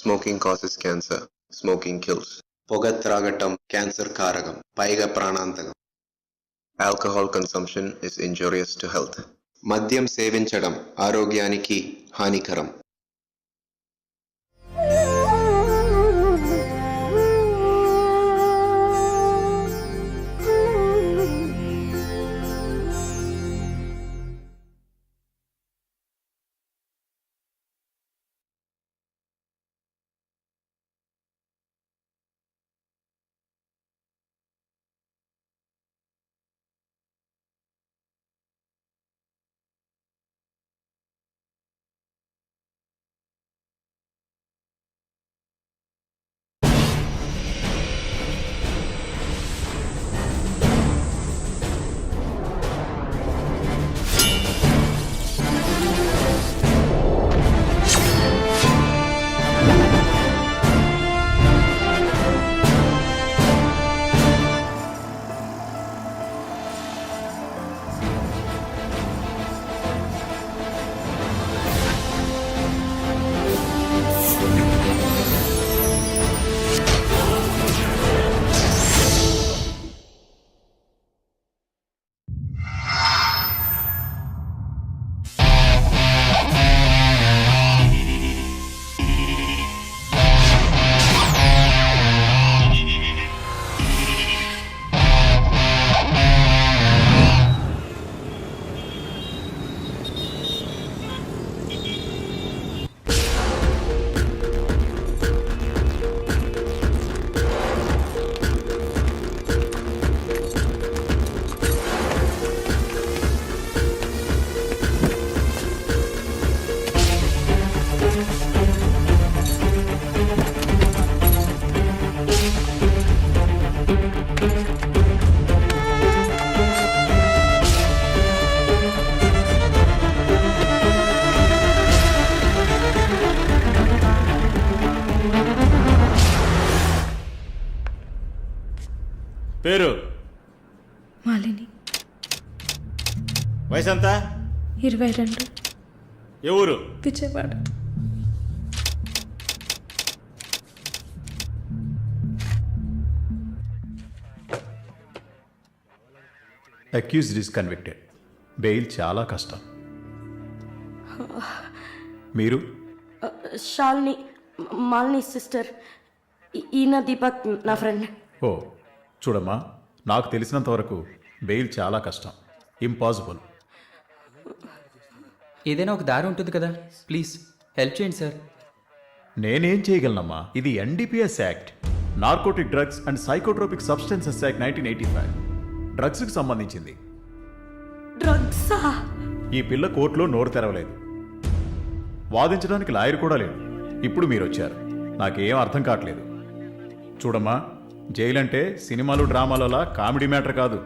Smoking causes cancer. Smoking kills. పొగ త్రాగటం cancer కారకం, పైగా ప్రాణాంతకం. Alcohol consumption is injurious to health. మద్యం సేవించడం ఆరోగ్యానికి హానికరం. పేరు? మాలిని. వయసు ఎంత? 22. ఏ ఊరు? Vijayawada. Accused is convicted. Bail చాలా కష్టం. మీరు? షాల్ని, మాలిని సిస్టర్. ఈయన దీపక్ నా ఫ్రెండ్. ఓ చూడమ్మా, నాకు తెలిసినంత వరకు బెయిల్ చాలా కష్టం, ఇంపాసిబుల్. ఏదైనా ఒక దారి ఉంటుంది కదా, ప్లీజ్ హెల్ప్ చేయండి సార్. నేనేం చేయగలనమ్మా? ఇది NDPS act, narcotic drugs and psychotropic substances act 1985, డ్రగ్స్కి సంబంధించింది. డ్రగ్సా? ఈ పిల్ల కోర్టులో నోరు తెరవలేదు, వాదించడానికి లాయర్ కూడా లేడు. ఇప్పుడు మీరు వచ్చారు, నాకేం అర్థం కావట్లేదు. చూడమ్మా, జైలు అంటే సినిమాలు డ్రామాలలా కామెడీ మ్యాటర్ కాదు.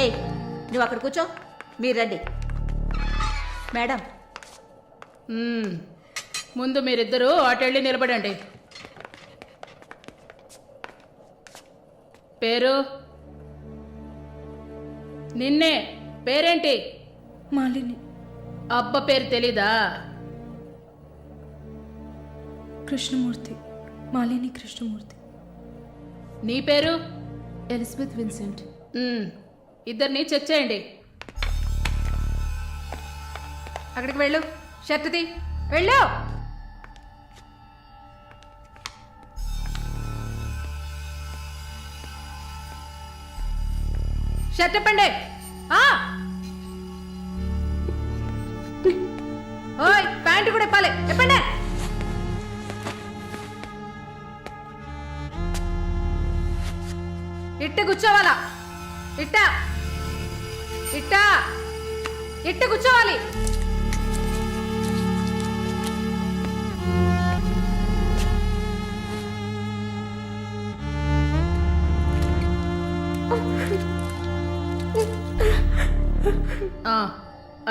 ఏయ్, నువ్వు అక్కడ కూర్చో, మీరు రండి. మేడం, ముందు మీరిద్దరూ అటెళ్ళి నిలబడండి. పేరు? నిన్నే. పేరేంటి? మాలిని. అబ్బ పేరు తెలీదా? కృష్ణమూర్తి. మాలిని కృష్ణమూర్తి. నీ పేరు? Elizabeth Vincent. ఇద్దరిని చెక్ చేయండి. అక్కడికి వెళ్ళు, షర్ట్ తీ, వెళ్ళు. షర్ట్ ఇప్పండి. ఓయ్, ప్యాంట్ ప్యాంటు కూడా ఇప్పాలి. చెప్పండి. ఇట్ట కూర్చోవాలా? ఇట్ట ఇట్ట ఇట్ట కూర్చోవాలి.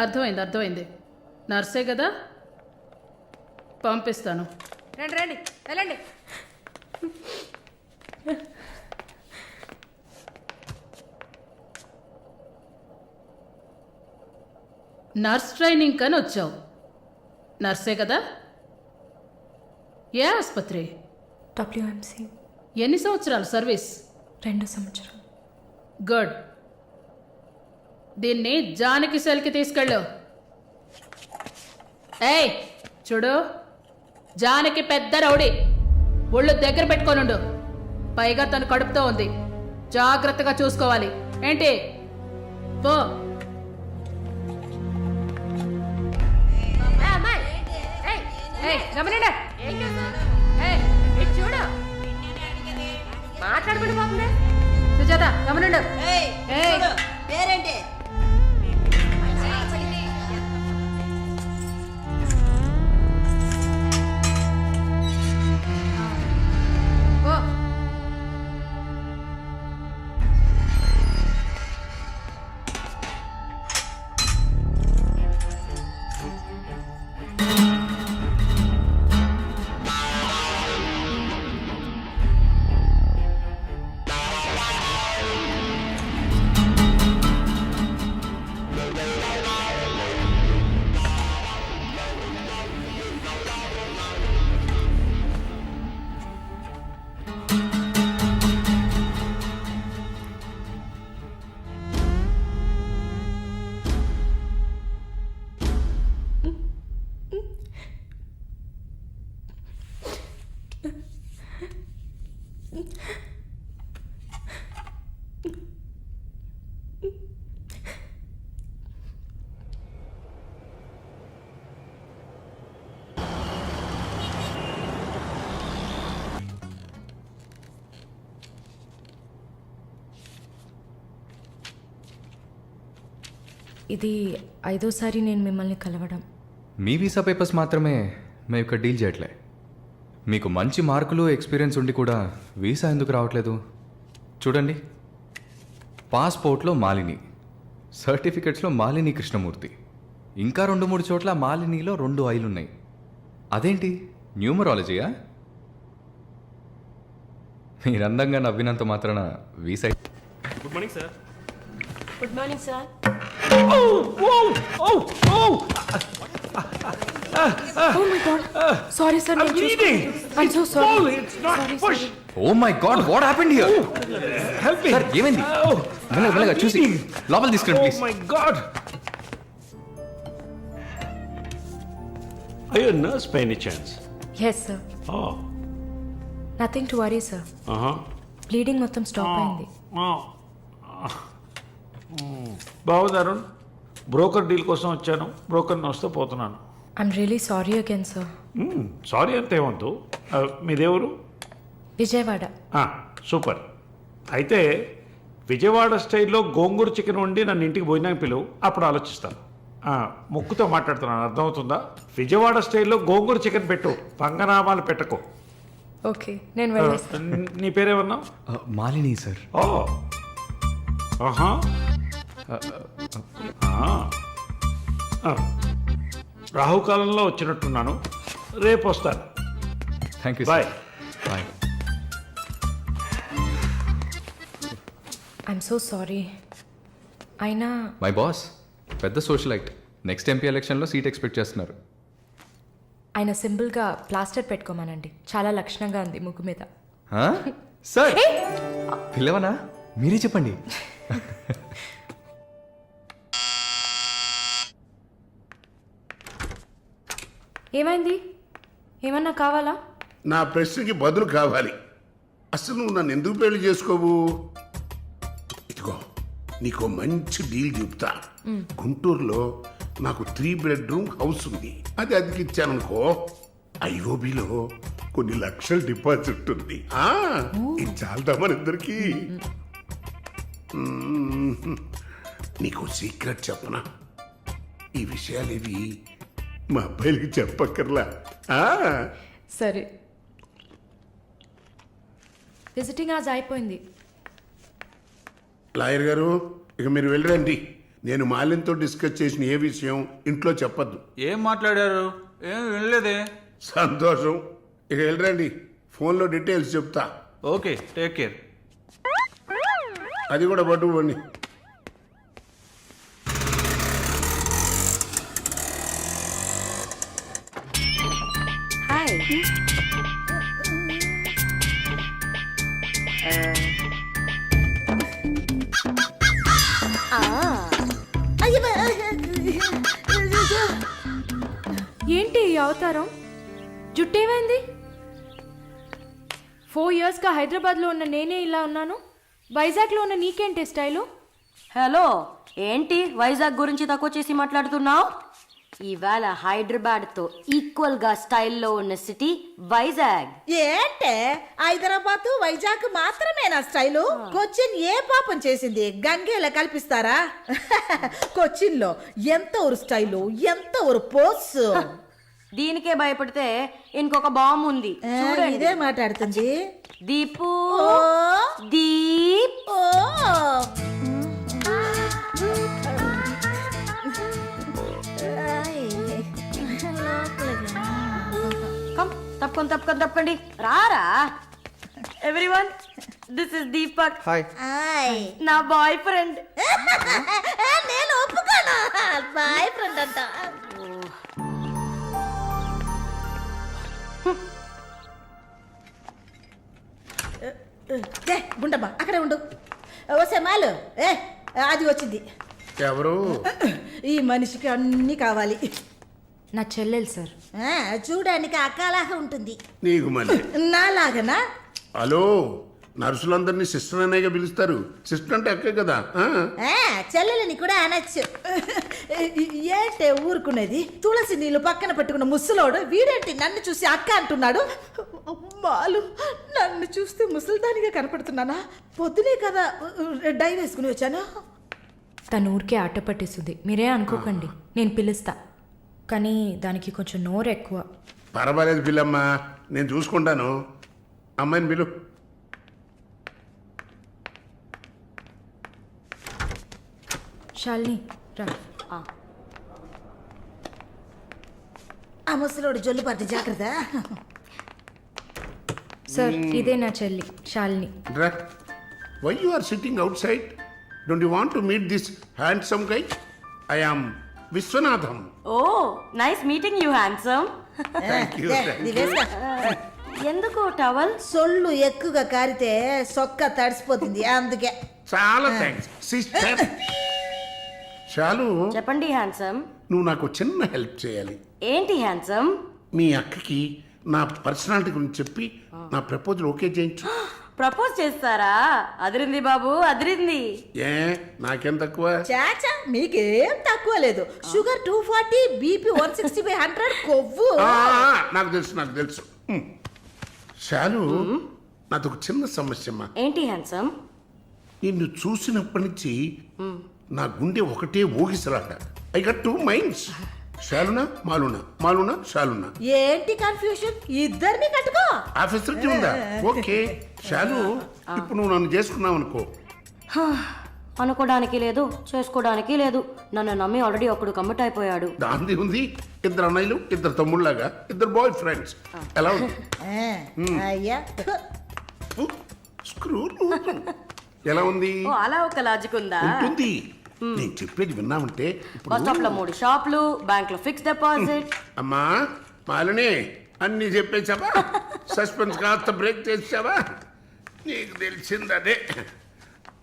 అర్థమైంది అర్థమైంది. నర్సే కదా, పంపిస్తాను. రండి రండి, వెళ్ళండి. నర్స్ ట్రైనింగ్ కని వచ్చావు. నర్సే కదా? ఏ ఆసుపత్రి? డబ్ల్యూఎంసీ. ఎన్ని సంవత్సరాలు సర్వీస్? 2 సంవత్సరాలు. గుడ్. దీన్ని జానకి సెల్కి తీసుకెళ్ళు. ఏయ్ చూడు, జానకి పెద్ద రౌడీ, ఒళ్ళు దగ్గర పెట్టుకోనుండు. పైగా తను కడుపుతో ఉంది, జాగ్రత్తగా చూసుకోవాలి. ఏంటి? పో. గమనండి. చూడు, మాట్లాడుకుని పోతుంది. సుజాత గమనండు. పేరేంటి? పో. ఇది 5వ సారి నేను మిమ్మల్ని కలవడం. మీ వీసా పేపర్స్ మాత్రమే మేము ఇక్కడ డీల్ చేయట్లే. మీకు మంచి మార్కులు ఎక్స్పీరియన్స్ ఉండి కూడా వీసా ఎందుకు రావట్లేదు? చూడండి, పాస్పోర్ట్లో మాలిని, సర్టిఫికెట్స్లో మాలిని కృష్ణమూర్తి, ఇంకా 2-3 చోట్ల మాలినిలో 2 ఐలు ఉన్నాయి. అదేంటి, న్యూమరాలజీయా? మీరు అందంగా నవ్వినంత మాత్రాన visa. Good morning sir. Good morning sir. Oh my God. Sorry sir. I'm so sorry. Sorry. Oh my God, what happened here? Help me. Sir ఏమైంది? మెల్లగా చూసి లోపల తీసుకెళ్ళండి please. My God. Are you a nurse by any chance? Yes sir. Oh. Nothing to worry sir. Bleeding మొత్తం stop అయింది. బాగుంది Arun. Broker deal కోసం వచ్చాను, బ్రోకర్ని వస్తే పోతున్నాను. I'm really sorry again sir. Sorry అంతే ఏమంతు. మీదేవరు? విజయవాడ. సూపర్. అయితే విజయవాడ స్టైల్లో గోంగూర చికెన్ వండి నన్ను ఇంటికి భోజనానికి పిలువు, అప్పుడు ఆలోచిస్తాను. ముక్కుతో మాట్లాడుతున్నాను, అర్థమవుతుందా? విజయవాడ స్టైల్లో గోంగూర చికెన్ పెట్టు, పంగనామాలు పెట్టకు. ఓకే, నేను వెళ్ళేస్తాను. నీ పేరేమన్నావు? మాలిని సార్. ఓ, ఆహా. రాహుకాలంలో వచ్చినట్టున్నాను, రేపు వస్తాను. Thank you. Bye. Bye. I'm so sorry. అయినా మై బాస్ పెద్ద సోషలైట్, నెక్స్ట్ ఎంపీ ఎలక్షన్లో సీట్ ఎక్స్పెక్ట్ చేస్తున్నారు. ఆయన సింపుల్గా ప్లాస్టర్ పెట్టుకోమానండి, చాలా లక్షణంగా ఉంది ముగ్గు మీద. సార్ పిల్లవనా? మీరే చెప్పండి. ఏమైంది? ఏమన్నా కావాలా? నా ప్రశ్నకి బదులు కావాలి. అసలు నువ్వు నన్ను ఎందుకు పెళ్లి చేసుకోవు? ఇదిగో నీకు మంచి డీల్ చెప్తా. గుంటూరులో నాకు 3 బెడ్రూమ్ హౌస్ ఉంది. అది అదికిచ్చాననుకో ఐఓబిలో కొన్ని లక్షల డిపాజిట్ ఉంది. ఇది చాలదా మనిద్దరికి? నీకు సీక్రెట్ చెప్పనా? ఈ విషయాలేవి మా అబ్బాయిలకి చెప్పక్కర్లా. సరే. విజిటింగ్ ఆజ్ అయిపోయింది. లాయర్ గారు, ఇక మీరు వెళ్ళరండి. నేను మాలిన్తో డిస్కస్ చేసిన ఏ విషయం ఇంట్లో చెప్పద్దు. ఏం మాట్లాడారు? ఏం వినలేదే. సంతోషం. ఇక వెళ్ళరండి. ఫోన్లో డీటెయిల్స్ చెప్తా. Okay, take care. అది కూడా పట్టుకోండి. హాయ్. ఏంటి ఈ అవతారం? జుట్టేమైంది? 4 ఇయర్స్గా హైదరాబాద్లో ఉన్న నేనే ఇలా ఉన్నాను. వైజాగ్లో ఉన్న నీకేంటి స్టైలు? హలో, ఏంటి వైజాగ్ గురించి తక్కువ చేసి మాట్లాడుతున్నావు? ఇవాళ హైదరాబాద్తో ఈక్వల్గా స్టైల్లో ఉన్న సిటీ వైజాగ్. ఏంటే హైదరాబాద్ వైజాగ్ మాత్రమేనా స్టైలు? కొచ్చిన్ ఏ పాపం చేసింది? గంగేలా కల్పిస్తారా? కొచ్చిన్ లో ఎంత ఒక స్టైలు, ఎంత ఒక పోస్. దీనికే భయపడితే ఇంకొక బాంబు ఉంది చూడండి. ఇదే మాట్లాడుతుంది. దీపు ఓ దీప్. ఓ తప్పకండి రారా. Everyone, this is Deepak. Hi. నా బాయ్ ఫ్రెండ్. నేను ఒప్పుకోను. బాయ్ ఫ్రెండ్ అంట. గుండమ్మ అక్కడే ఉండు. ఓసే మాలు, అది వచ్చింది. ఎవరు? ఈ మనిషికి అన్ని కావాలి. నా చెల్లెలు సార్. చూడడానికి అక్కలాగా ఉంటుంది. నీకు మళ్ళీ నాలాగనా? హలో, నర్సులందరినీ సిస్టర్ అనేగా పిలుస్తారు. సిస్టర్ అంటే అక్కే కదా. చెల్లెలని కూడా అనొచ్చు. ఏంటే ఊరుకునేది? తులసి నీళ్ళు పక్కన పెట్టుకున్న ముసలోడు వీడేంటి నన్ను చూసి అక్క అంటున్నాడు? అమ్మాలు, నన్ను చూస్తే ముసలిదానిగా కనపడుతున్నానా? పొద్దునే కదా డై వేసుకుని వచ్చాను. తను ఊరికే ఆట పట్టిస్తుంది, మీరే అనుకోకండి. నేను పిలుస్తా, కానీ దానికి కొంచెం నోరు ఎక్కువ. పర్వాలేదు పిల్లమ్మా, నేను చూసుకుంటాను. అమ్మాయిని పిలు. శాలిని రా. ఆ ముసలోడు జొల్లు పడితే జాగ్రత్త. సార్, ఇదే నా చెల్లి Shalini. Why you are sitting outside? Don't you want to meet this handsome guy? I am Vishwanatham. Oh, nice meeting you handsome. ఎందుకు టవల్? సొల్లు ఎక్కువగా కారితే సొక్క తడిసిపోతుంది, అందుకే. చాలా థ్యాంక్స్ సిస్టర్. చాలు. చెప్పండి హ్యాండ్సమ్. నువ్వు నాకు చిన్న హెల్ప్ చేయాలి. ఏంటి హ్యాండ్సమ్? మీ అక్కకి నా పర్సనాలిటీ గురించి చెప్పి నా ప్రపోజల్ ఓకే చేయించు. ప్రపోజ్ చేస్తారా? అదిరింది బాబు, అదిరింది. ఏ నాకేం తక్కువ? చాచా, మీకేం తక్కువ లేదు. షుగర్ 240, బీపీ 160/100, కొవ్వు. నాకు తెలుసు. చాలు. నాదొక చిన్న సమస్య అమ్మా. ఏంటి హ్యాండ్సమ్? నిన్ను చూసినప్పటి నుంచి నా గుండె ఒకటే ఊగిసలాట. I got 2 minds. శాలునా మాలునా, మాలునా శాలునా. ఏంటి కన్ఫ్యూషన్? ఇద్దరిని కట్టుకో. ఆఫీసర్కి ఉందా? ఓకే. శాలు, ఇప్పుడు నువ్వు నన్ను చేసుకున్నావు అనుకో. అనుకోవడానికి లేదు, చేసుకోవడానికి లేదు. నన్ను నమ్మి ఆల్రెడీ ఒకడు కమిట్ అయిపోయాడు. దాంది ఉంది. 2 అన్నయ్యలు, 2 తమ్ముళ్ళలాగా, 2 బాయ్ ఫ్రెండ్స్. ఎలా ఉంది? అయ్యా, స్క్రూ ఎలా ఉంది? ఓ, అలా ఒక లాజిక్ ఉందా? ఉంటుంది. నేను చెప్పేది విన్నామంటే బస్ స్టాప్ లో 3 షాపులు, బ్యాంక్ లో ఫిక్స్ డిపాజిట్. అమ్మా మాలిని, అన్ని చెప్పేసావా? సస్పెన్స్ కాస్త బ్రేక్ చేసావా? నీకు తెలిసింది అదే.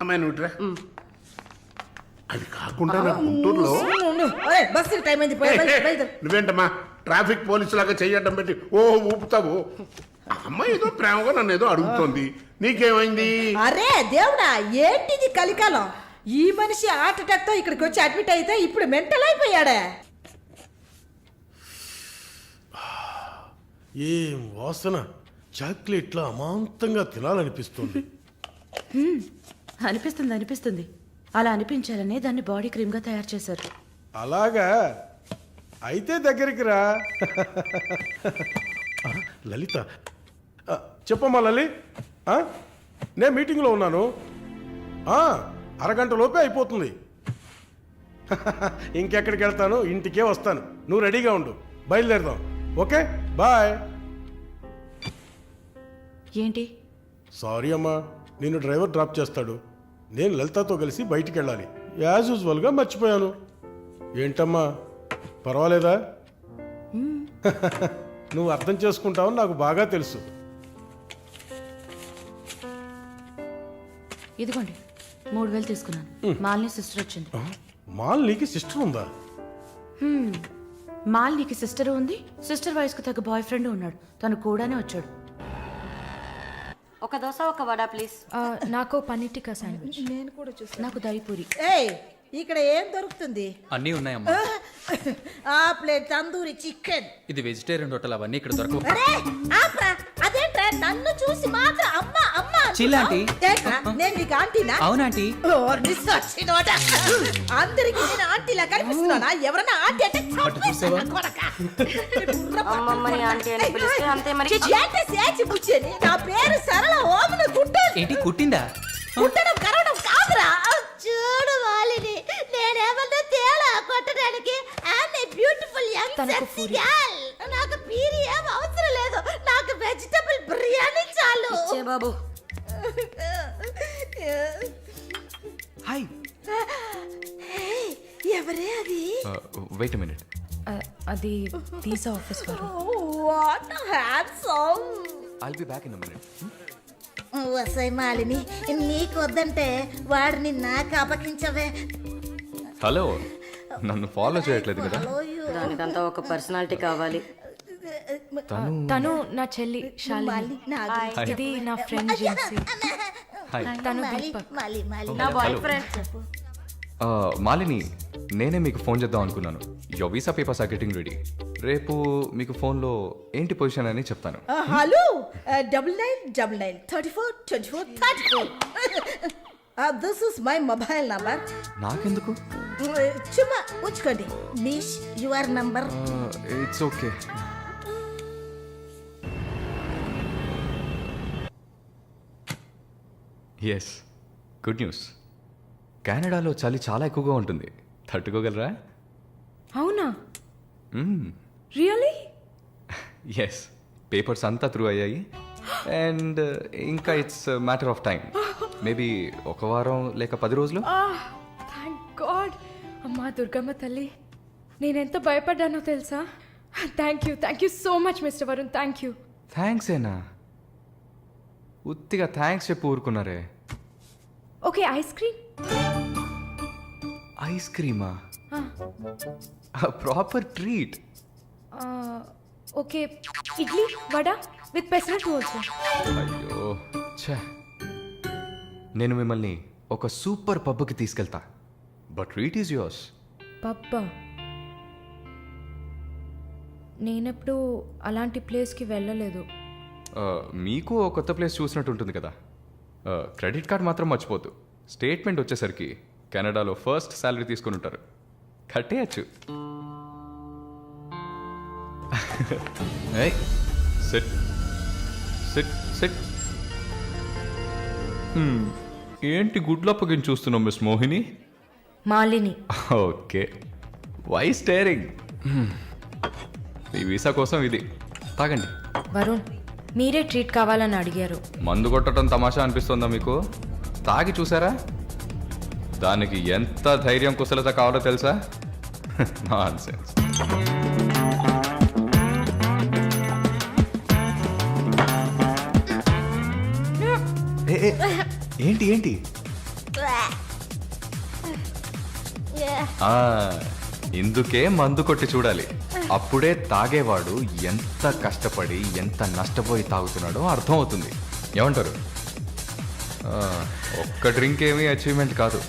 అమ్మాయి నువ్వుట్రా. అది కాకుండా నా గుంటూరులో బస్సు టైం అయింది. నువ్వేంటమ్మా ట్రాఫిక్ పోలీసు లాగా చెయ్యడం పెట్టి ఊపుతావు? అమ్మాయి ఏదో ప్రేమగా నన్ను ఏదో అడుగుతోంది. నీకేమైంది? అరే దేవుడా, ఏంటిది కలికాలం? ఈ మనిషి హార్ట్ అటాక్ తో ఇక్కడికి వచ్చి అడ్మిట్ అయితే ఇప్పుడు మెంటల్ అయిపోయాడే. ఏం వాసన, చాక్లెట్లా అమాంతంగా తినాలనిపిస్తుంది. అనిపిస్తుంది అలా అనిపించాలనే దాన్ని బాడీ క్రీమ్గా తయారు చేశారు. అలాగా అయితే దగ్గరికి రా. లలిత, చెప్పమ్మా లలి. నేను మీటింగ్లో ఉన్నాను. అరగంట లోపే అయిపోతుంది. ఇంకెక్కడికి వెళ్తాను, ఇంటికే వస్తాను. నువ్వు రెడీగా ఉండు, బయలుదేరదాం. Okay, bye. ఏంటి? సారీ అమ్మా, నిన్ను డ్రైవర్ డ్రాప్ చేస్తాడు. నేను లలితతో కలిసి బయటికి వెళ్ళాలి. యాజ్ యూజువల్గా మర్చిపోయాను. ఏంటమ్మా, పర్వాలేదా? నువ్వు అర్థం చేసుకుంటావని నాకు బాగా తెలుసు. ఇదిగోండి 3000 తీసుకున్నాను. మాలిని సిస్టర్ వచ్చింది. మాలినికి సిస్టర్ ఉందా? మాలినికి సిస్టర్ ఉంది. సిస్టర్ వయసుకు తగ్గ బాయ్ ఫ్రెండ్ ఉన్నాడు. తను కూడానే వచ్చాడు. ఒక దోశ ఒక వడ ప్లీజ్. నాకు పన్నీర్ టిక్కా శాండ్విచ్. నేను కూడా చూసాను. నాకు దహిపూరి. ఏయ్, ఇక్కడ ఏం దొరుకుతుంది? అన్నీ ఉన్నాయమ్మా. ఆ ప్లేట్ తందూరి చికెన్. ఇది వెజిటేరియన్ హోటల్, అవన్నీ ఇక్కడ దొరకవు. అరే ఆప్రా, అదేంట్రా నన్ను చూసి మాత్రం అమ్మ అమ్మ చిల్లాంటి. ఏంట్రా, నేను నీకు ఆంటీనా? అవునాంటీ. అందరికి నేను ఆంటీలా కనిపిస్తున్నానా? ఎవరన్నా ఆంటీ అంటే చూసావా? అమ్మమ్మని ఆంటీ అని పిలిస్తే అంతే మరి. ఏంటి సేచి బుచ్చేని? నా పేరు సరళ ఓమన కుట్టేది. ఏంటి కుట్టిందా? కుట్టడం కరవడం కాదురా. చూడు వాలిని, నేనేమన్నా తేడా కొట్టడానికి. I'm a beautiful young sexy girl. నాకు పీరి ఏం అవసరం లేదు. నాకు వెజిటబుల్ బిర్యానీ చాలు. ఇచ్చే బాబు. హాయ్. ఎవరే అది? Wait minute. అది వీసా ఆఫీస్ వారు. What handsome. I'll be back in a minute. వసై మాలిని, నీకు వద్దంటే వాడిని నాకు అపకించవే. హలో, నన్ను ఫాలో చేయట్లేదు కదా? దానికంతా ఒక పర్సనాలిటీ కావాలి. తను నా చెల్లి శాలిని. ఇది నా ఫ్రెండ్ జిన్సీ. తను దీపక్. నా బాయ్ ఫ్రెండ్. మాలిని, నేనే మీకు ఫోన్ చేద్దాం అనుకున్నాను. Your visa papers are getting ready. రేపు మీకు ఫోన్లో ఏంటి పొజిషన్ అని చెప్తాను. Hello, 9999 34 24 34. This is my mobile number. నాకెందుకు? చుమ్మా ఉంచుకోండి. నిష్ your number. It's okay. Yes, good news. కెనడాలో చలి చాలా ఎక్కువగా ఉంటుంది. తట్టుకోగలరా? అవునా? రియలీ? ఎస్, పేపర్స్ అంతా త్రూ అయ్యాయి. అండ్ ఇంకా it's matter of time. Maybe ఒక వారం లేక 10 రోజులు. Thank god. అమ్మా దుర్గమ్మ తల్లి, నేనెంత భయపడ్డానో తెలుసా? Thank you so much mister Varun. Thank you. Thanks ఏనా? ఉత్తిగా థ్యాంక్స్ చెప్పి ఊరుకున్నారే. Okay, ice cream. ఐస్ క్రీమా? Proper treat. Okay, idli vada with pesarattu also. అయ్యో ఛే, నేను మిమ్మల్ని ఒక సూపర్ పబ్కి తీసుకెళ్తా. But treat is yours. పబ్బా? నేనెప్పుడు అలాంటి ప్లేస్కి వెళ్ళలేదు. మీకు ఓ కొత్త ప్లేస్ చూసినట్టు ఉంటుంది కదా. క్రెడిట్ కార్డ్ మాత్రం మర్చిపోద్దు. స్టేట్మెంట్ వచ్చేసరికి కెనడాలో ఫస్ట్ శాలరీ తీసుకుని ఉంటారు. కట్టేయచ్చు. Sit sit sit. ఏంటి గుడ్లప్పగిని చూస్తున్నావు miss Mohini? Malini. Okay, why staring? ఈ వీసా కోసం ఇది తాగండి. వరుణ్, మీరే ట్రీట్ కావాలని అడిగారు. మందు కొట్టడం తమాషా అనిపిస్తుందా మీకు? తాగి చూసారా? దానికి ఎంత ధైర్యం కుశలత కావాలో తెలుసా? నాన్సెన్స్. ఏంటి ఏంటి? ఇందుకే మందు కొట్టి చూడాలి. అప్పుడే తాగేవాడు ఎంత కష్టపడి ఎంత నష్టపోయి తాగుతున్నాడో అర్థమవుతుంది. ఏమంటారు? ఒక్క డ్రింక్ ఏమీ అచీవ్మెంట్ కాదు.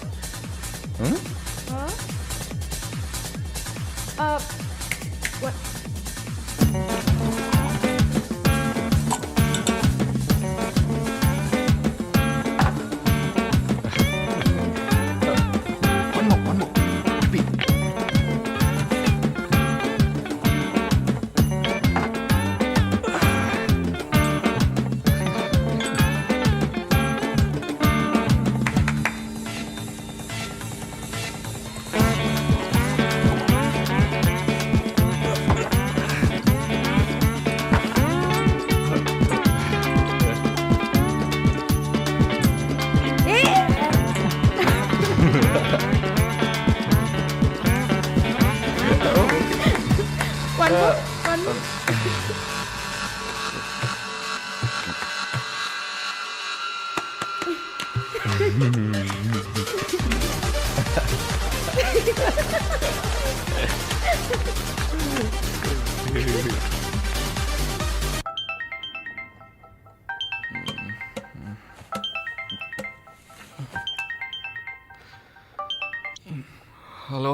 హలో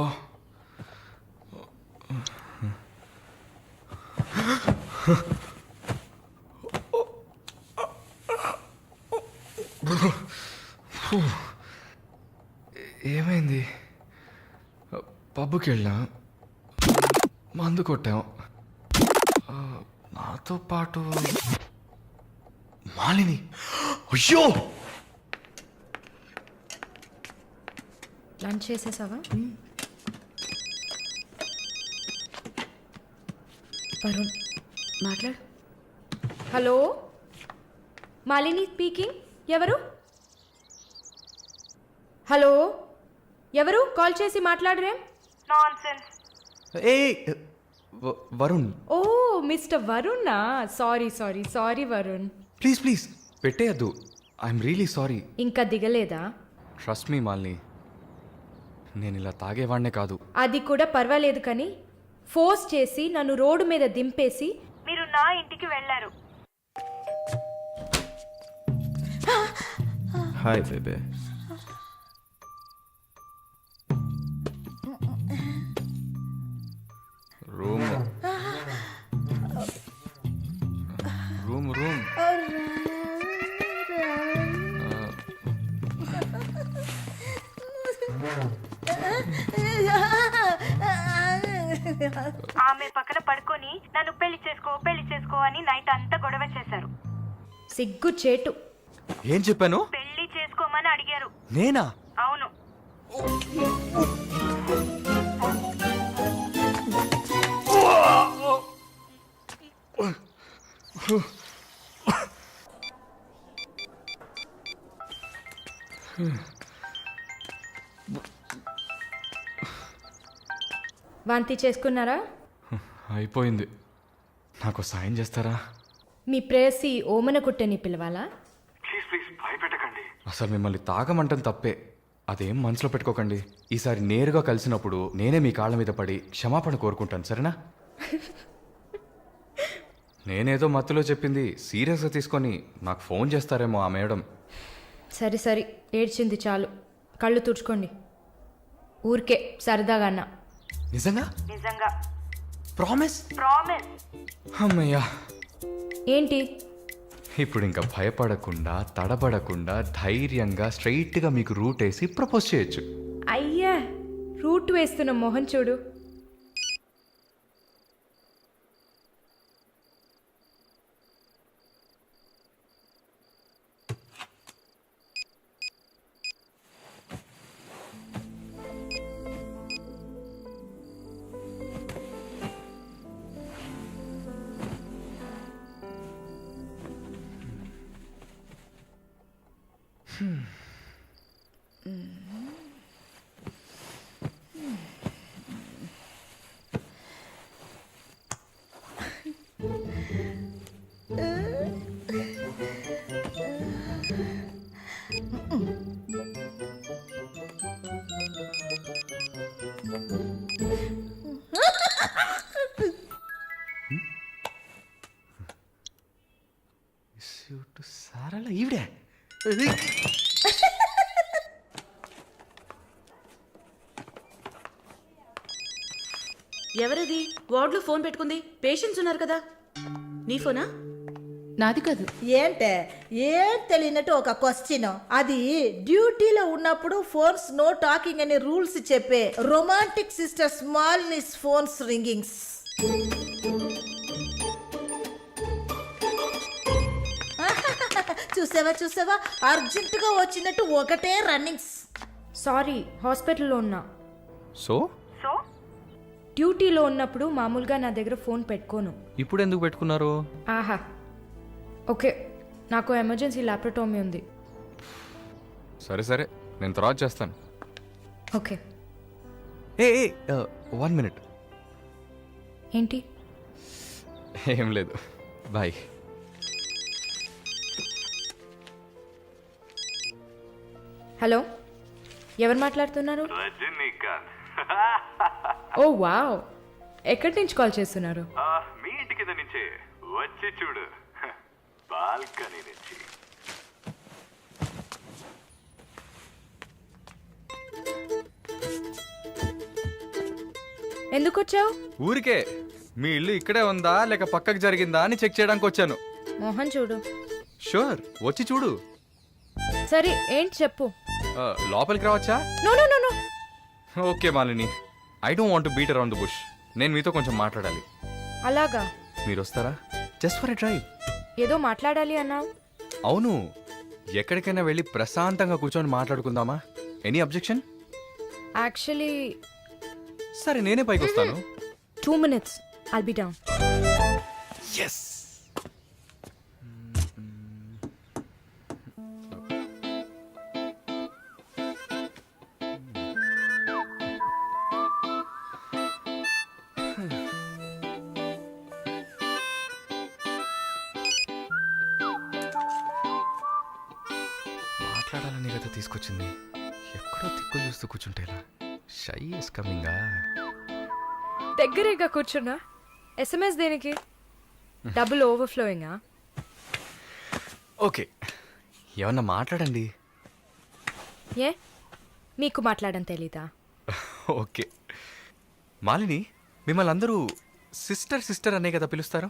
ఏమైంది? పబ్కి వెళ్ళాం, మందు కొట్టాం. నాతో పాటు మాలిని. అయ్యో, లంచ్ చేసేసావా? వరుణ్ మాట్లాడు. Hello, Malini speaking. ఎవరు? హలో, ఎవరు? కాల్ చేసి మాట్లాడరేం? ఏ వరుణ్, ఓ మిస్టర్ వరుణా. Sorry sorry sorry Varun. Please please పెట్టేయద్దు. I'm really sorry. ఇంకా దిగలేదా? ట్రస్ట్ మీ మాలిని, నేను ఇలా తాగేవాడినే కాదు. అది కూడా పర్వాలేదు, కానీ ఫోర్స్ చేసి నన్ను రోడ్డు మీద దింపేసి మీరు నా ఇంటికి వెళ్ళారు. హాయ్ బేబే. రూమ్ రూమ్ రూమ్ ఆమె పక్కన పడుకొని నన్ను పెళ్లి చేసుకో అని నైట్ అంతా గొడవ చేశారు. సిగ్గు చేటు. ఏం చెప్పాను? పెళ్లి చేసుకోమని అడిగారు. నేనా? అవును. వాంతి చేసుకున్నారా? అయిపోయింది. నాకు సాయం చేస్తారా? మీ ప్రేయసి ఓమన కుట్టని పిలవాలా? అసలు మిమ్మల్ని తాగమంటం తప్పే, అదేం మనసులో పెట్టుకోకండి. ఈసారి నేరుగా కలిసినప్పుడు నేనే మీ కాళ్ళ మీద పడి క్షమాపణ కోరుకుంటాను, సరేనా? నేనేదో మత్తులో చెప్పింది సీరియస్గా తీసుకొని నాకు ఫోన్ చేస్తారేమో ఆ మేడం. సరే సరే, ఏడ్చింది చాలు. కళ్ళు తుడుచుకోండి. ఊరికే సరదాగా అన్నా. నిజంగా? నిజంగా. ప్రామిస్? ప్రామిస్. అమ్మయ్యా. ఏంటి? ఇప్పుడు ఇంకా భయపడకుండా తడబడకుండా ధైర్యంగా స్ట్రైట్గా మీకు రూట్ వేసి ప్రపోజ్ చేయొచ్చు. అయ్యా, రూట్ వేస్తున్న మొహం చూడు. సారలా ఈవిడే. ఎవరది వార్డులో ఫోన్ పెట్టుకుంది? పేషెంట్స్ ఉన్నారు కదా. నీ ఫోనా? నాది కాదు. ఏంటే ఏం తెలియనట్టు ఒక క్వశ్చన్. అది డ్యూటీలో ఉన్నప్పుడు ఫోన్స్ నో టాకింగ్ అనే రూల్స్ చెప్పే romantic sister smallness phones ringings. చూసావా అర్జెంటుగా వచ్చినట్టు ఒకటే రన్నింగ్స్. సారీ, హాస్పిటల్లో ఉన్నా. సో డ్యూటీలో ఉన్నప్పుడు మామూలుగా నా దగ్గర ఫోన్ పెట్టుకోను. ఇప్పుడు ఎందుకు పెట్టుకున్నారు? ఆహా, ఓకే, నాకు ఎమర్జెన్సీ ల్యాప్రటోమీ ఉంది. సరే సరే, నేను తర్వాత చేస్తాను. ఓకే. ఏ 1 minute. ఏంటి? ఏం లేదు, బాయ్. హలో, ఎవరు మాట్లాడుతున్నారు? ఓ వావ్, ఎక్కడి నుంచి కాల్ చేస్తున్నారు? మీ ఇంటి కింద నుంచే, వచ్చి చూడు, బాల్కనీ నుంచి. ఎందుకు వచ్చావు? ఊరికే మీ ఇల్లు ఇక్కడే ఉందా లేక పక్కకు జరిగిందా అని చెక్ చేయడానికి వచ్చాను. మోహన్ చూడు. షూర్, వచ్చి చూడు. సరే ఏంటి చెప్పు. లోపలికి రావచ్చా? No no no no. Okay Malini, I don't want to beat around the bush. నేను మీతో కొంచెం మాట్లాడాలి. అలాగా? మీరు వస్తారా? Just for a drive. ఏదో మాట్లాడాలి అన్నావు. అవును, ఎక్కడికైనా వెళ్ళి ప్రశాంతంగా కూర్చొని మాట్లాడుకుందామా? Any objection? యాక్చువల్లీ సరే నేనే పైకి వస్తాను. 2 minutes. I'll be down. Yes. మాట్లాడాలని కదా తీసుకొచ్చింది. ఎక్కడో తిక్కులు చూస్తూ కూర్చుంటేలా. Shy is కమింగా. దగ్గరేగా కూర్చున్నా. SMS దేనికి? డబుల్ ఓవర్ఫ్లోయింగా? ఓకే, ఏమన్నా మాట్లాడండి. ఏ మీకు మాట్లాడడం తెలీదా? ఓకే మాలిని, మిమ్మల్ని అందరూ సిస్టర్ సిస్టర్ అనే కదా పిలుస్తారు.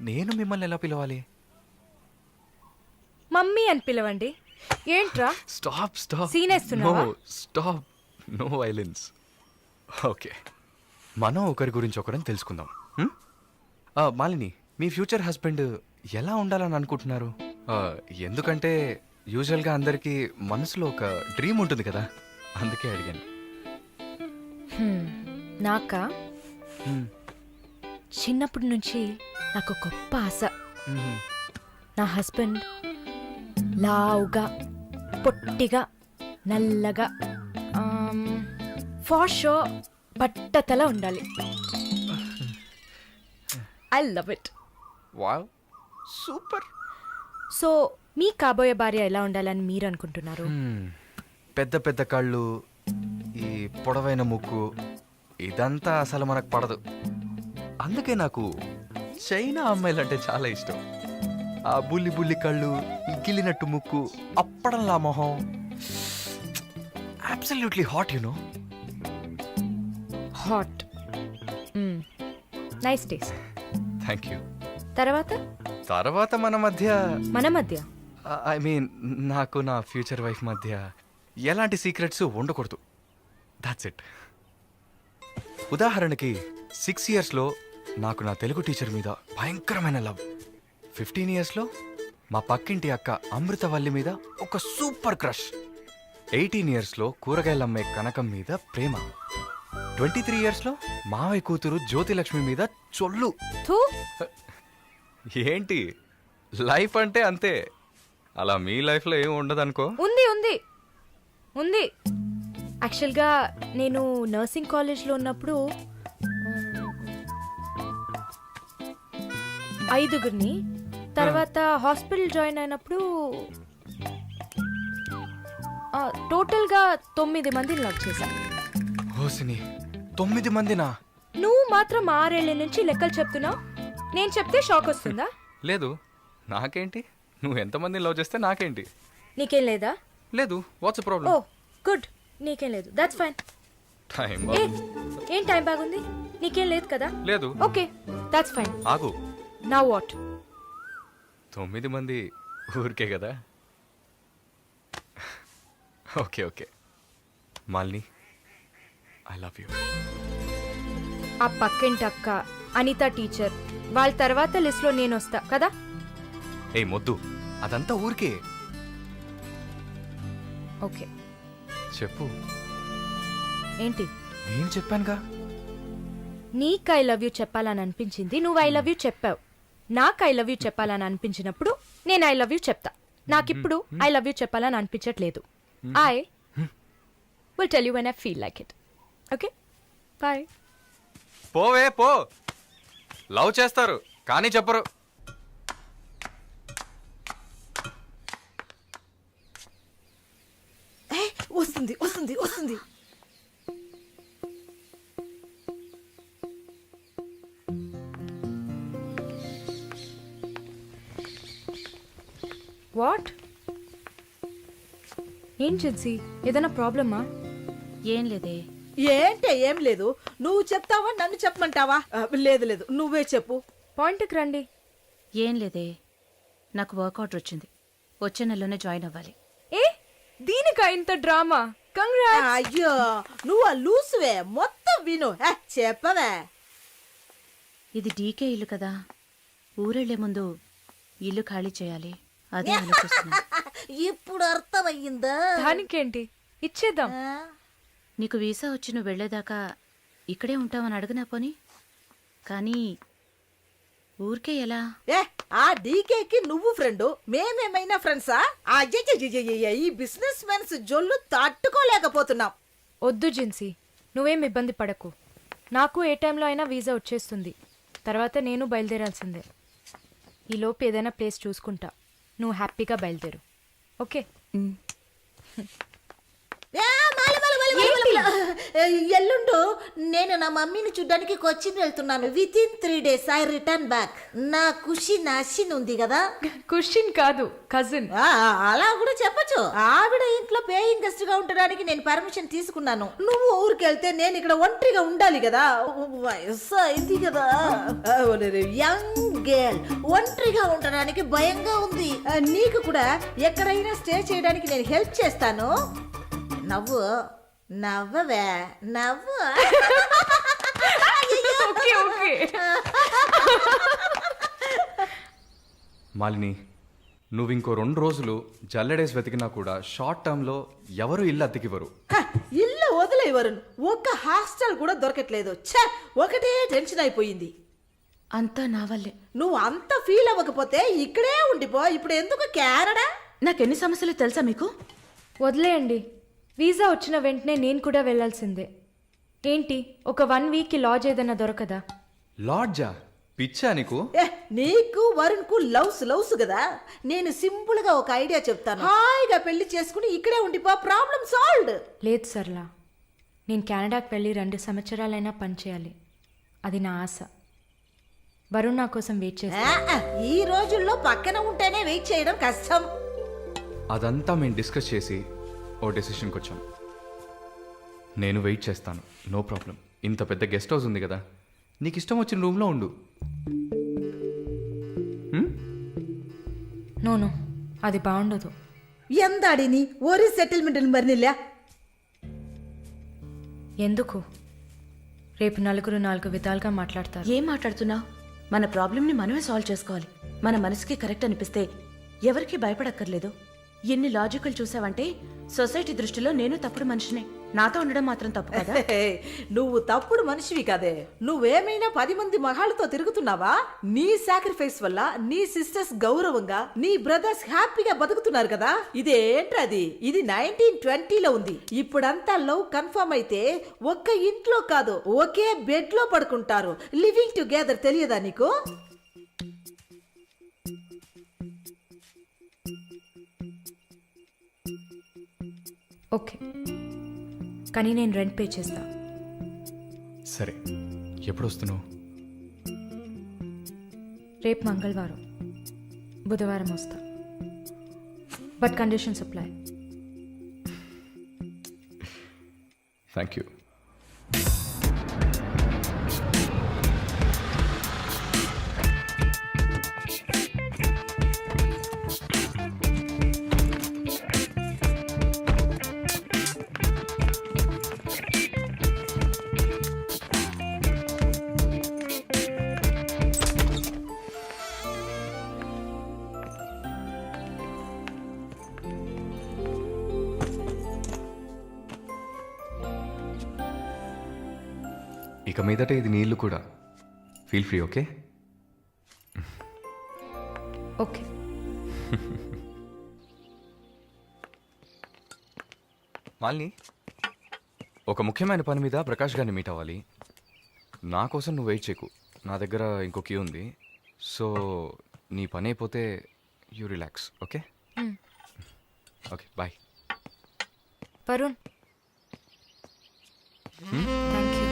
నేను మిమ్మల్ని ఎలా పిలవాలి? మమ్మీ అని పిలవండి. ఏంట్రా స్టాప్ స్టాప్. సీనేస్తున్నావా? Stop, no violence. ఓకే, మనం ఒకరి గురించి ఒకరని తెలుసుకుందాం. మాలిని, మీ ఫ్యూచర్ హస్బెండ్ ఎలా ఉండాలని అనుకుంటున్నారు? ఎందుకంటే యూజువల్గా అందరికీ మనసులో ఒక డ్రీమ్ ఉంటుంది కదా, అందుకే అడిగాను. నాకా చిన్నప్పటి నుంచి నాకు గొప్ప ఆశ. నా హస్బెండ్ లావుగా, పొట్టిగా, నల్లగా, ఫార్ షో బట్టతల ఉండాలి. I love it. Wow, super. So మీ కాబోయే భార్య ఎలా ఉండాలని మీరు అనుకుంటున్నారు? పెద్ద పెద్ద కళ్ళు, ఈ పొడవైన ముక్కు, ఇదంతా అసలు మనకు పడదు. అందుకే నాకు చైనా అమ్మాయిలంటే చాలా ఇష్టం. ఆ బుల్లి బుల్లి కళ్ళు, ఈ గిల్లినట్టు ముక్కు, అప్పడంలా మొహం. Absolutely hot, you know. Hot. Nice taste. Thank you. తర్వాత మన మధ్య ఐ మీన్ నాకు నా ఫ్యూచర్ వైఫ్ మధ్య ఎలాంటి సీక్రెట్స్ ఉండకూడదు. That's it. ఉదాహరణకి 6 yearsలో నాకు నా తెలుగు టీచర్ మీద భయంకరమైన లవ్. 15 yearsలో మా పక్కింటి అక్క అమృతవల్లి మీద ఒక సూపర్ క్రష్. 18 yearsలో కూరగాయలమ్మే కనకం మీద ప్రేమ. 23 yearsలో మావయ్య కూతురు జ్యోతిలక్ష్మి మీద చొల్లు. ఏంటి, లైఫ్ అంటే అంతే. అలా మీ లైఫ్లో ఏమి ఉండదు అనుకో. ఉంది ఉంది ఉంది. యాక్చువల్గా నేను నర్సింగ్ కాలేజ్లో ఉన్నప్పుడు 5 తర్వాత హాస్పిటల్ జాయిన్ అయినప్పుడు టోటల్గా 9 మందిని లవ్ చేశాను. హోసిని, 9 మందినా? నువ్వు మాత్రం 6 ఏళ్ల నుంచి లెక్కలు చెప్తున్నావు. నేను చెప్తే షాక్ వస్తుందా? లేదు, నాకేంటి, నువ్వు ఎంతమందిని లవ్ చేస్తే నాకేంటి. నీకేం లేదా? లేదు. What's problem? ఓ గుడ్, నీకేం లేదు. That's fine. టైం ఏం టైం బాగుంది? నీకేం లేదు కదా? లేదు. Okay, that's fine. ఆగు. Now what? 9 మంది ఊరికే కదా. Okay okay Malini, I love you. ఆ పక్కింటి అక్క, అనిత టీచర్, వాళ్ళ తర్వాత లిస్ట్లో నేను వస్తా కదా. ఏ మొద్దు, అదంతా ఊరికే. ఓకే చెప్పు. ఏంటి? నేను చెప్పానుగా. నీకు ఐ లవ్ యూ చెప్పాలని అనిపించింది, నువ్వు ఐ లవ్ యూ చెప్పావు. నాకు ఐ లవ్ యూ చెప్పాలని అనిపించినప్పుడు నేను ఐ లవ్ యూ చెప్తా. నాకిప్పుడు ఐ లవ్ యూ చెప్పాలని అనిపించట్లేదు. I will tell you when I feel like it. Okay bye. పోవే పో. లవ్ చేస్తారు కానీ చెప్పరు. వస్తుంది వస్తుంది వస్తుంది. వాట్? ఏం జిన్సీ, ఏదైనా ప్రాబ్లమా? ఏం లేదే. ఏంటే ఏం లేదు, నువ్వు చెప్తావా నన్ను చెప్పమంటావా? లేదు లేదు, నువ్వే చెప్పు. పాయింట్కి రండి. ఏం లేదే, నాకు వర్క్ ఆర్డర్ వచ్చింది. వచ్చే నెలలోనే జాయిన్ అవ్వాలి. ఏ దీనికా ఇంత డ్రామా? కంగ్రాట్స్. అయ్యో నువ్వు లూసువే, మొత్తం విను. చెప్పవే. ఇది డీకే ఇల్లు కదా, ఊరెళ్లే ముందు ఇల్లు ఖాళీ చేయాలి, అదే ఆలోచిస్తున్నా. ఇప్పుడు అర్థమయ్యిందా? దానికేంటి, ఇచ్చేద్దాం. నీకు వీసా వచ్చి నువ్వు వెళ్లేదాకా ఇక్కడే ఉంటావని అడగనా పోని? కానీ ఊరికే ఎలా? ఆ డీకేకి నువ్వు ఫ్రెండు, మేమేమైనా ఫ్రెండ్సా? ఈ బిజినెస్ మెన్స్ జొల్లు తట్టుకోలేకపోతున్నాం. వద్దు జిన్సీ, నువ్వేం ఇబ్బంది పడకు. నాకు ఏ టైంలో అయినా వీసా వచ్చేస్తుంది. తర్వాత నేను బయలుదేరాల్సిందే. ఈలోపు ఏదైనా ప్లేస్ చూసుకుంటా. నువ్వు హ్యాపీగా బయలుదేరు. ఓకే? ఎల్లుండు నేను నా మమ్మీని చూడ్డానికి కొచ్చిన్ వెళ్తున్నాను. With in 3 days I return back. నా కుషిన్ అషిన్ ఉంది కదా. కుషిన్ కాదు, కజిన్. అలా కూడా చెప్పచ్చు. ఆవిడ ఇంట్లో పేయింగ్ గెస్ట్ గా ఉండడానికి నేను పర్మిషన్ తీసుకున్నాను. నువ్వు ఊరికి వెళ్తే నేను ఇక్కడ ఒంటరిగా ఉండాలి కదా. వయసు అయింది కదా. యంగ్ గర్ల్ ఒంటరిగా ఉండడానికి భయంగా ఉంది. నీకు కూడా ఎక్కడైనా స్టే చేయడానికి నేను హెల్ప్ చేస్తాను. నవ్వు నవ్వవే, నవ్వు. మాలిని, నువ్వు ఇంకో 2 రోజులు జల్లెడేసి వెతికినా కూడా షార్ట్ టర్మ్లో ఎవరు ఇల్లు అద్దెకివ్వరు. ఇల్లు వదిలేవరు. ఒక్క హాస్టల్ కూడా దొరకట్లేదు. ఒకటే టెన్షన్ అయిపోయింది. అంతా నా వల్లే. నువ్వు అంత ఫీల్ అవ్వకపోతే ఇక్కడే ఉండిపో. ఇప్పుడు ఎందుకు కెనడా? నాకెన్ని సమస్యలు తెలుసా మీకు? వదిలేయండి. వీసా వచ్చిన వెంటనే నేను కూడా వెళ్ళాల్సిందే. ఏంటి, ఒక 1 week లాడ్జ్ ఏదైనా దొరకదా? లాడ్జా? పిచ్చా నీకు? నీకు వరుణ్కు లవ్స్ కదా. నేను సింపుల్ గా ఒక ఐడియా చెప్తాను. హాయిగా పెళ్లి చేసుకుని ఇక్కడే ఉండిపో. Problem solved. లేదు సర్లా, నేను కెనడాకి వెళ్ళి 2 సంవత్సరాలైనా పనిచేయాలి. అది నా ఆశ. వరుణ్ నా కోసం వెయిట్ చేస్తా. ఈ రోజుల్లో పక్కన ఉంటేనే వెయిట్ చేయడం కష్టం. అదంతా మేము డిస్కస్ చేసి ఓ డెసిషన్కి వచ్చాం. నేను వెయిట్ చేస్తాను, నో ప్రాబ్లం. ఇంత పెద్ద గెస్ట్ హౌస్ ఉంది కదా, నీకు ఇష్టం వచ్చిన రూమ్లో ఉండు. నో అది బాగుండదు. ఎందాడిని ఓరి సెటిల్మెంట్ మరినిల్లా. ఎందుకు? రేపు నలుగురు 4 విధాలుగా మాట్లాడతారు. ఏం మాట్లాడుతున్నావు? మన ప్రాబ్లంని మనమే సాల్వ్ చేసుకోవాలి. మన మనసుకి కరెక్ట్ అనిపిస్తే ఎవరికి భయపడక్కర్లేదు. ఎన్ని లాజికల్ చూసావంటే సొసైటీ దృష్టిలో నేను తప్పుడు మనిషినే. నాతో ఉండడం మాత్రం తప్పు కదా? నువ్వు తప్పుడు మనిషివి కదే. నువ్వేమైనా 10 మంది మగాళ్ళతో తిరుగుతున్నావా? నీ సాక్రిఫైస్ వల్ల నీ సిస్టర్స్ గౌరవంగా, నీ బ్రదర్స్ హ్యాపీగా బతుకుతున్నారు కదా. ఇదేంటది? ఇది 1920లో ఉంది. ఇప్పుడంతా లవ్ కన్ఫర్మ్ అయితే ఒక్క ఇంట్లో కాదు, ఒకే బెడ్ లో పడుకుంటారు. లివింగ్ టుగెదర్ తెలియదా నీకు? ఓకే, కానీ నేను రెంట్ పే చేస్తా. సరే, ఎప్పుడు వస్తున్నావు? రేపు మంగళవారం, బుధవారం వస్తా. But conditions apply. Thank you. ఇక మీదట ఇది నీళ్ళు కూడా. Feel free. Okay? Okay. Malini, ఒక ముఖ్యమైన పని మీద ప్రకాష్ గారిని మీట్ అవ్వాలి. నా కోసం నువ్వు వెయిట్ చేయకు. నా దగ్గర ఇంకో కీ ఉంది. సో నీ పని అయిపోతే you relax. Okay? Okay, bye. Varun, thank you.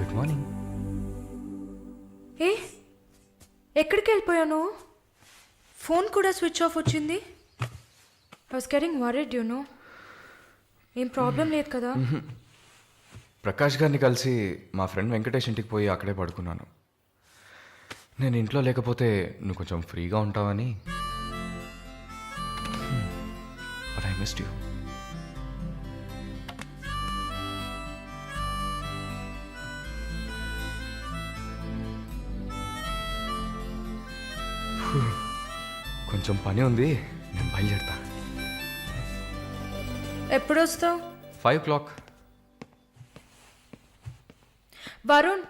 Good morning. ఏ ఎక్కడికి వెళ్ళిపోయాను? ఫోన్ కూడా స్విచ్ ఆఫ్ వచ్చింది. I was getting worried you know. ఏం ప్రాబ్లం లేదు కదా? ప్రకాష్ గారిని కలిసి మా ఫ్రెండ్ వెంకటేష్ ఇంటికి పోయి అక్కడే పడుకున్నాను. నేను ఇంట్లో లేకపోతే నువ్వు కొంచెం ఫ్రీగా ఉంటావని. But I missed you. కొంచెం పని ఉంది, నేను బయలుదేరుతా. ఎప్పుడు వస్తావు? 5 o'clock. వరుణ్,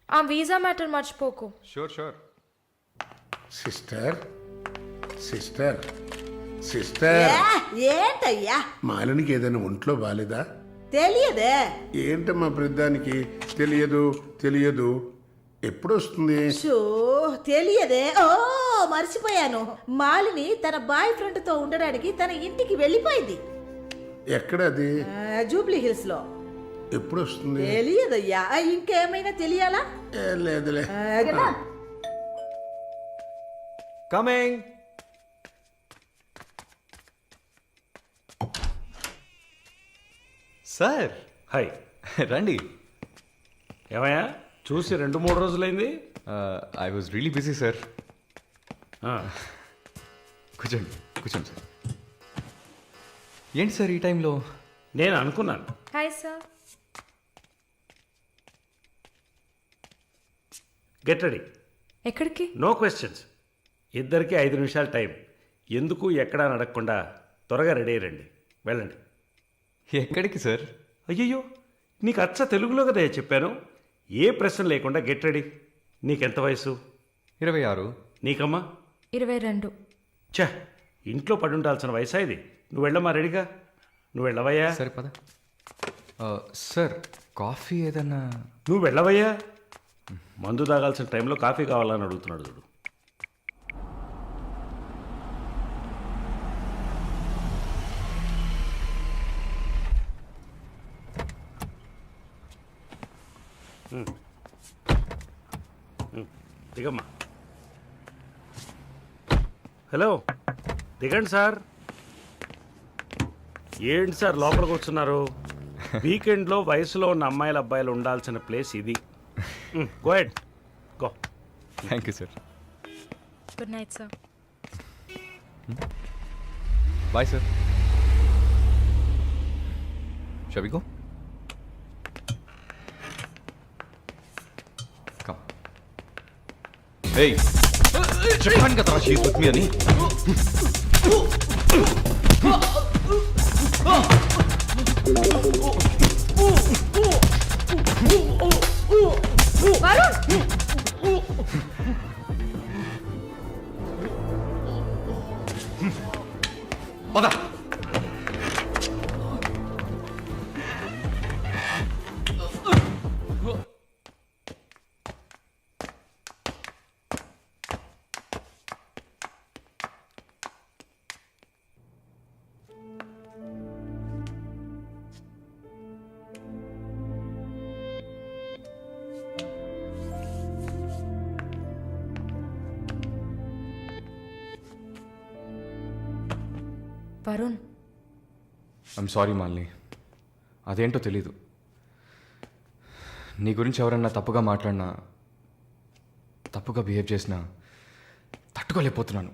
ఆ వీసా మ్యాటర్ మర్చిపోకు. Sure sure. Sister sister sister ఏంటయ్యా మాలినికి ఏదైనా ఒంట్లో బాలేదా? తెలియదే. ఏంటమ్మా ప్రతిదానికి తెలియదు తెలియదు, ఎప్పుడు వస్తుంది? షో తెలియదే. ఓ మర్చిపోయాను. మాలిని తన బాయ్ ఫ్రెండ్ తో ఉండడానికి తన ఇంటికి వెళ్ళిపోయింది. ఎక్కడది? జూబ్లీ హిల్స్ లో. ఎప్పుడు వస్తుంది? తెలియదయ్యా. ఇంకేమైనా తెలియాలా? లేదులే. కమింగ్. Sir hi. రండి. ఏమయ్యా చూసి 2-3 రోజులైంది? I was really busy sir. ఆ, కూర్చోండి కూర్చోండి సార్. ఏంటి సార్ ఈ టైంలో? నేను అనుకున్నాను. Hi sir. Get ready. ఎక్కడికి? No questions. ఇద్దరికి 5 నిమిషాలు టైం. ఎందుకు ఎక్కడా నడకుండా త్వరగా రెడీ అయ్యండి. వెళ్ళండి. ఎక్కడికి సార్? అయ్యయ్యో, నీకు అచ్చ తెలుగులో కదా చెప్పాను. ఏ ప్రశ్న లేకుండా గెట్ రెడీ. నీకెంత వయసు? 26. నీకమ్మా? 22. ఛా, ఇంట్లో పడి ఉండాల్సిన వయసా ఇది? నువ్వు వెళ్ళమ్మా రెడీగా. నువ్వు వెళ్ళవయ్యా. సరే పద. సార్ కాఫీ ఏదన్నా? నువ్వు వెళ్ళవయ్యా. మందు తాగాల్సిన టైంలో కాఫీ కావాలని అడుగుతున్నాడు చూడు. దిగమ్మా. హలో, దిగండి సార్. ఏంటి సార్ లోపలికి వస్తున్నారు? వీకెండ్లో వయసులో ఉన్న అమ్మాయిల అబ్బాయిలు ఉండాల్సిన ప్లేస్ ఇది. Go head, go. Thank you sir. Good night sir. Bye sir. Shall we go? Come. Hey! చెప్పాను కదరా షీస్ విత్ మీ అని. పద. Varun, I'm sorry Malini. అదేంటో తెలీదు. నీ గురించి ఎవరన్నా తప్పుగా మాట్లాడినా, తప్పుగా బిహేవ్ చేసినా తట్టుకోలేకపోతున్నాను.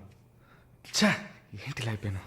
ఛా, ఏంటి ఇలా అయిపోయాను.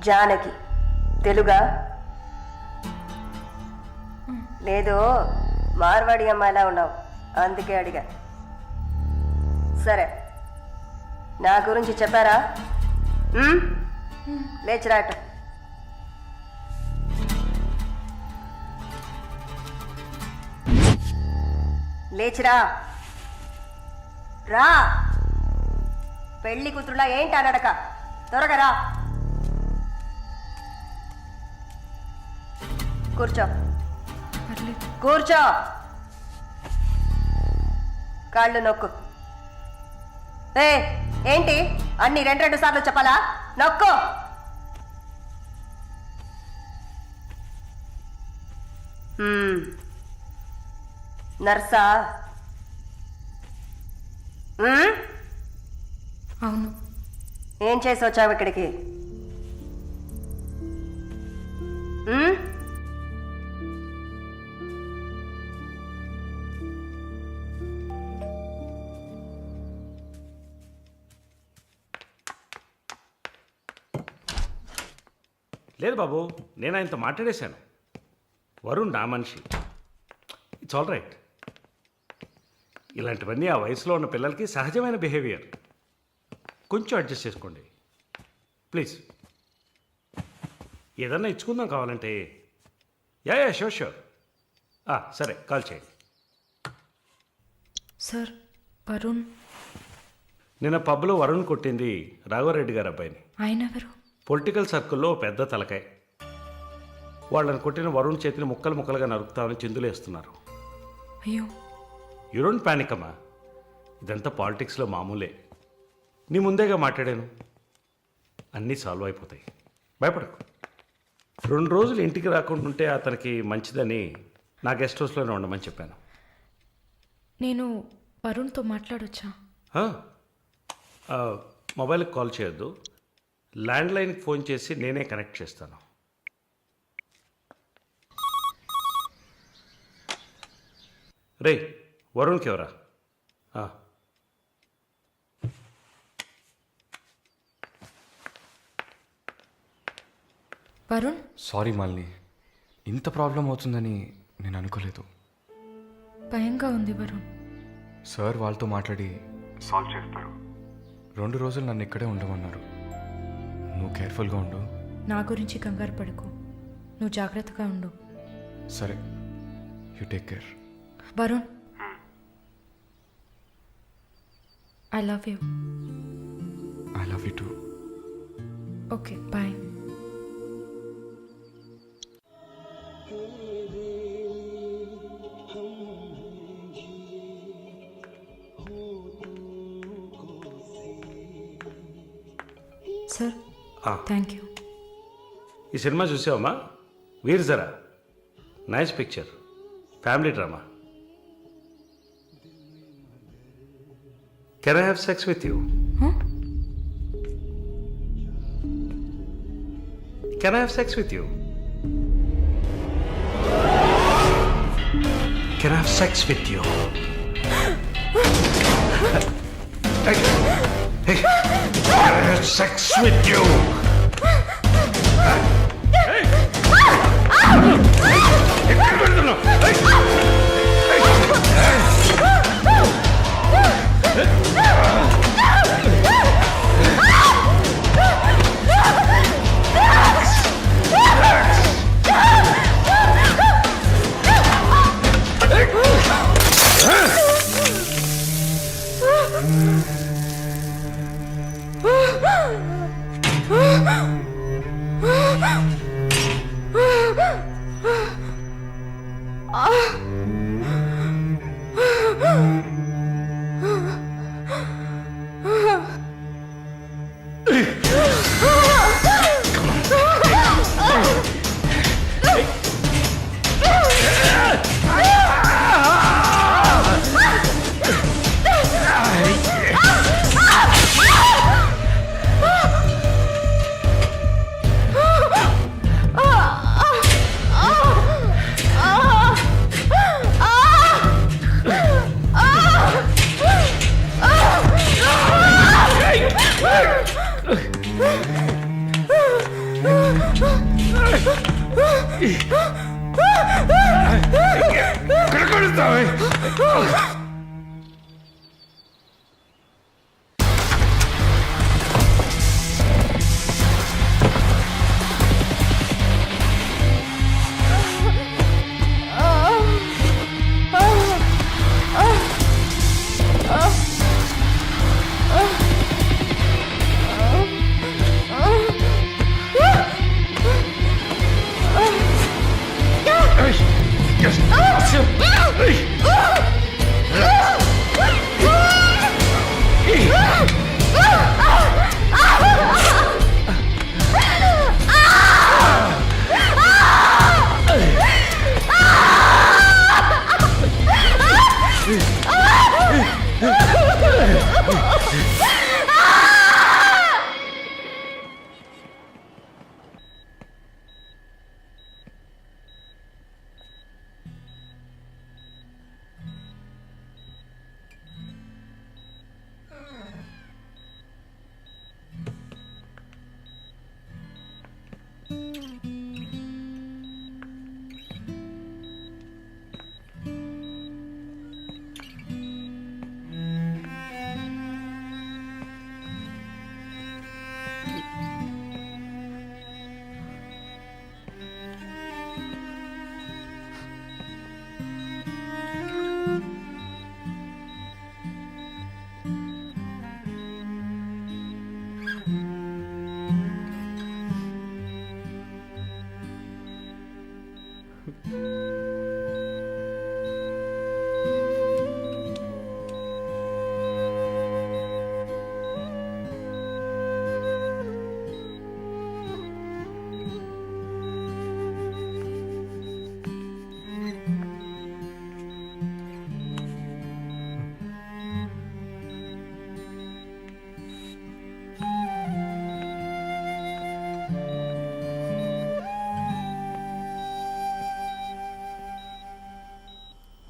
జానకి తెలుగా లేదు మార్వాడి అమ్మాయిలా ఉన్నావు అందుకే అడిగా. సరే నా గురించి చెప్పారా? లేచిరాట. లేచిరా రా. పెళ్లి కూతురులా ఏంటి అనడక, త్వరగా రా. కూర్చో కూర్చో. కాళ్ళు నొక్కు. ఏంటి అన్ని రెండు సార్లు చెప్పాలా? నొక్కు. నర్సా? అవును. ఏం చేసి వచ్చావు ఇక్కడికి? లేదు బాబు, నేను ఆయనతో మాట్లాడేశాను. వరుణ్ నా మనిషి. It's all right. ఇలాంటివన్నీ ఆ వయసులో ఉన్న పిల్లలకి సహజమైన బిహేవియర్. కొంచెం అడ్జస్ట్ చేసుకోండి ప్లీజ్. ఏదన్నా ఇచ్చుకుందాం కావాలంటే. Yeah sure sure. సరే కాల్ చేయండి. సార్ వరుణ్ నిన్న పబ్లో వరుణ్ కొట్టింది రాఘవరెడ్డి గారి అబ్బాయిని. ఆయన ఎవరు? పొలిటికల్ సర్కిల్లో పెద్ద తలకాయ. వాళ్ళని కొట్టిన వరుణ్ చేతిని ముక్కలు ముక్కలుగా నరుకుతామని చిందులేస్తున్నారు. అయ్యో. యూ డోంట్ ప్యానిక్ అమ్మా, ఇదంతా పాలిటిక్స్లో మామూలే. నీ ముందేగా మాట్లాడాను, అన్నీ సాల్వ్ అయిపోతాయి, భయపడకు. 2 రోజులు ఇంటికి రాకుండా ఉంటే అతనికి మంచిదని నా గెస్ట్ హౌస్లోనే ఉండమని చెప్పాను. నేను వరుణ్తో మాట్లాడొచ్చా? మొబైల్కి కాల్ చేయొద్దు, ల్యాండ్లైన్కి ఫోన్ చేసి నేనే కనెక్ట్ చేస్తాను. రే వరుణ్కి ఎవరా? వరుణ్. సారీ మాలిని, ఇంత ప్రాబ్లం అవుతుందని నేను అనుకోలేదు. భయంగా ఉంది వరుణ్. సార్ వాళ్ళతో మాట్లాడి సాల్వ్ చేస్తారు. 2 రోజులు నన్ను ఇక్కడే ఉండమన్నారు. నువ్వు కేర్ఫుల్గా ఉండు. నా గురించి కంగారు పడకు, నువ్వు జాగ్రత్తగా ఉండు. సరే, you take care. Varun, I love you. I love you too. Okay bye. Sir thank you. ఈ సినిమా చూసావమ్మా? Veer Zaara. Nice picture, family drama. Can I have sex with you? Can I have sex with you? Can I have sex with you? Hey, can I have sex with you? ఎక్కడ కొడతావే?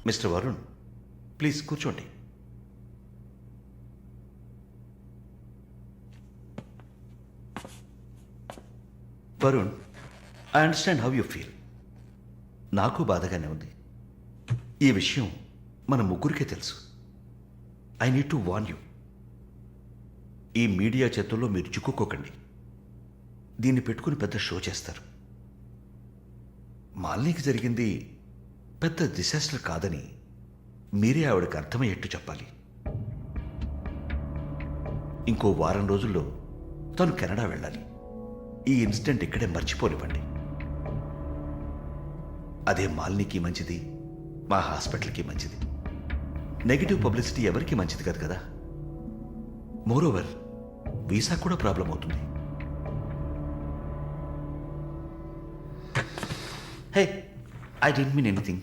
Mister Varun, please కూర్చోండి. Varun, I understand how you feel. నాకు బాధగానే ఉంది. ఈ విషయం మన ముగ్గురికే తెలుసు. I need to warn you. ఈ మీడియా చేతుల్లో మీరు చిక్కుకోకండి. దీన్ని పెట్టుకుని పెద్ద షో చేస్తారు. మాలినికి జరిగింది పెద్ద డిసాస్టర్ కాదని మీరే ఆవిడకి అర్థమయ్యేట్టు చెప్పాలి. ఇంకో వారం రోజుల్లో తను కెనడా వెళ్ళాలి. ఈ ఇన్సిడెంట్ ఇక్కడే మర్చిపోనివ్వండి. అదే మాలినికి మంచిది, మా హాస్పిటల్కి మంచిది. నెగిటివ్ పబ్లిసిటీ ఎవరికి మంచిది కాదు కదా. మోరోవర్, వీసా కూడా ప్రాబ్లం అవుతుంది. హే, I didn't mean anything.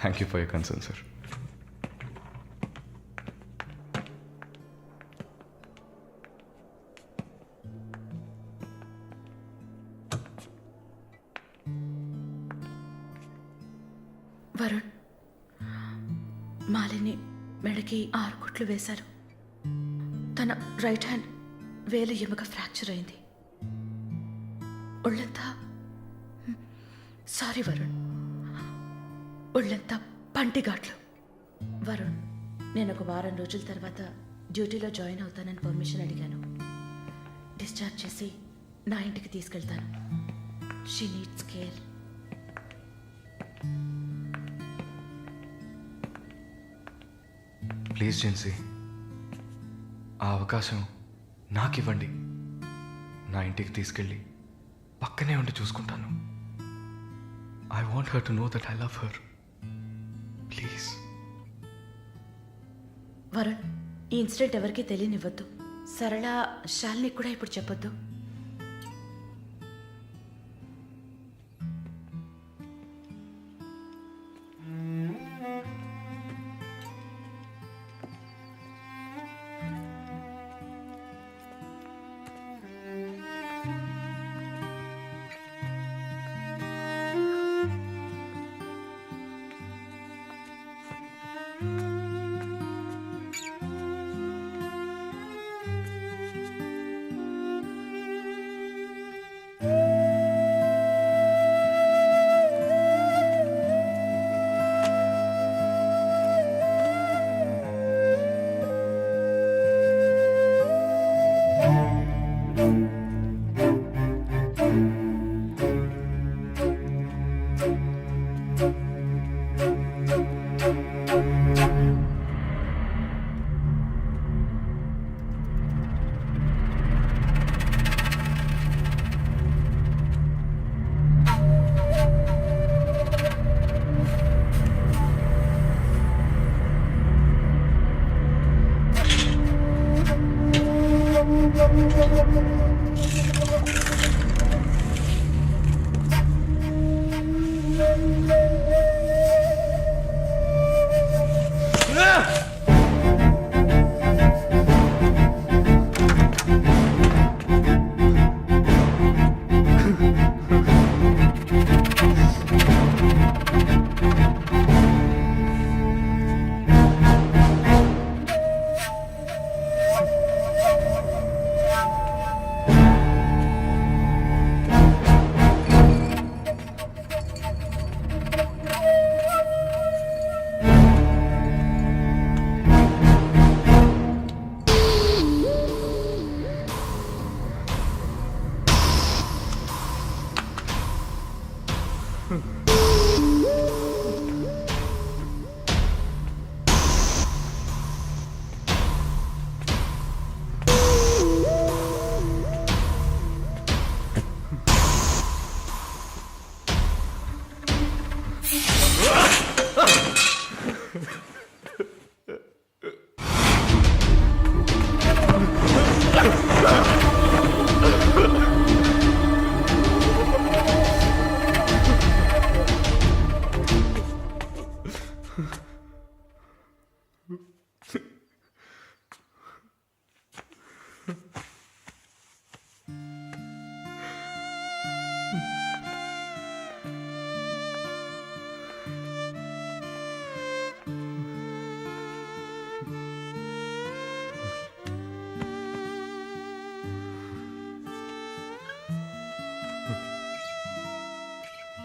Thank you for your concern, sir. Varun, Malini మెడకి 6 కుట్లు వేశారు. తన రైట్ హ్యాండ్ వేలు ఎముక ఫ్రాక్చర్ అయింది. ఒళ్ళంతా సారీ వరుణ్, ఒళ్ళంతా పంటిఘాట్లు. వరుణ్, నేను ఒక వారం రోజుల తర్వాత డ్యూటీలో జాయిన్ అవుతానని పర్మిషన్ అడిగాను. డిశ్చార్జ్ చేసి నా ఇంటికి తీసుకెళ్తాను. She needs care. Please Gen Z, ఆ అవకాశం నాకివ్వండి. నా ఇంటికి తీసుకెళ్ళి పక్కనే ఉండి చూసుకుంటాను. I want her to know that I love her. Please. Varun, ఈ ఇన్సిడెంట్ ఎవరికీ తెలియనివ్వద్దు. సరళ, శాలిని కూడా ఇప్పుడు చెప్పొద్దు.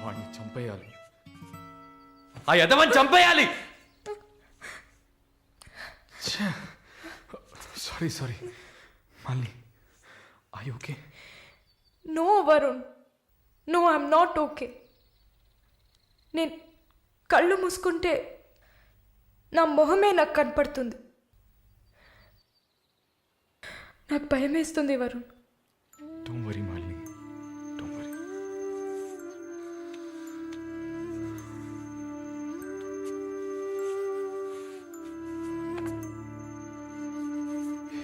వాడిని చంపేయాలి, ఆ యదవని చంపేయాలి. Sorry sorry Malini, I okay? No Varun, no I'm not okay. నేను కళ్ళు మూసుకుంటే నా మొహమే నాకు కనపడుతుంది. నాకు భయం వేస్తుంది Varun. Don't worry Malini, don't worry.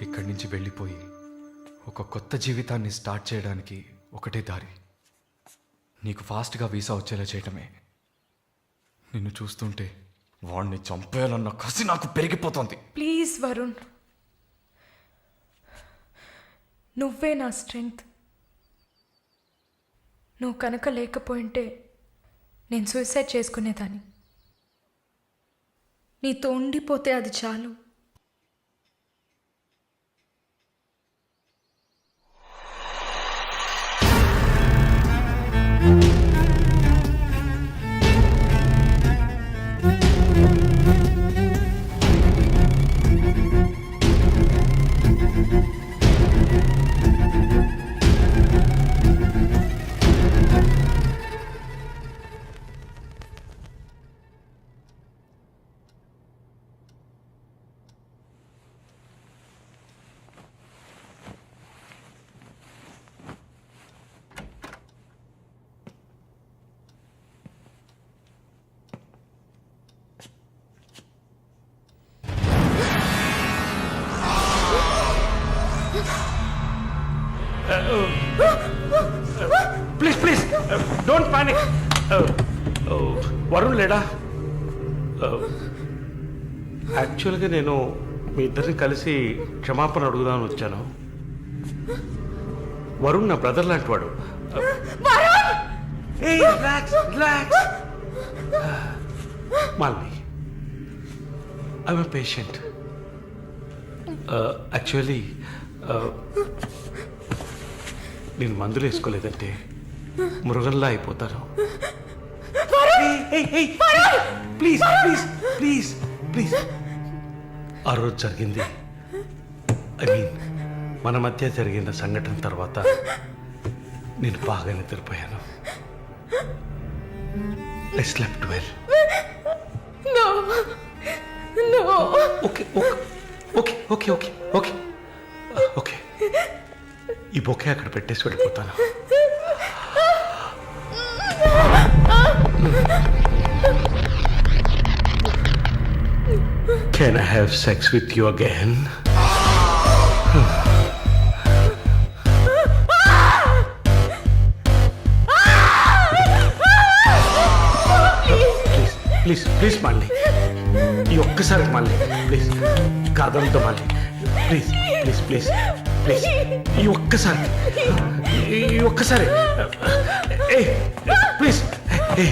ఇక్కడి నుంచి వెళ్ళిపోయి ఒక కొత్త జీవితాన్ని స్టార్ట్ చేయడానికి ఒకటే దారి, నీకు ఫాస్ట్గా వీసా వచ్చేలా చేయటమే. నిన్ను చూస్తుంటే వాడిని చంపేయాలన్న కసి నాకు పెరిగిపోతుంది. ప్లీజ్ వరుణ్, నువ్వే నా స్ట్రెంగ్త్. నువ్వు కనుక లేకపోయింటే నేను సూసైడ్ చేసుకునేదాన్ని. నీతో ఉండిపోతే అది చాలు. Please please don't panic. Varun లేడా? యాక్చువల్గా నేను మీ ఇద్దరిని కలిసి క్షమాపణ అడుగుదామని వచ్చాను. వరుణ్ నా బ్రదర్ లాంటి వాడు. Malini, I'm a patient. Actually నేను మందులు వేసుకోలేదంటే మృగంలా అయిపోతాను. Please please please please. ఆ రోజు జరిగింది, ఐ మీన్ మన మధ్య జరిగిన సంఘటన తర్వాత నేను బాగా నిద్రపోయాను. I slept well. Okay okay okay okay okay okay. ఈ బొకే అక్కడ పెట్టేసి వెళ్ళిపోతాను. Can I have sex with you again? Please please Mali, ఈ ఒక్కసారి మాలి, ప్లీజ్ కాదంతో Mali, please please please please ఈ ఒక్కసారి ఏ ప్లీజ్ ఏ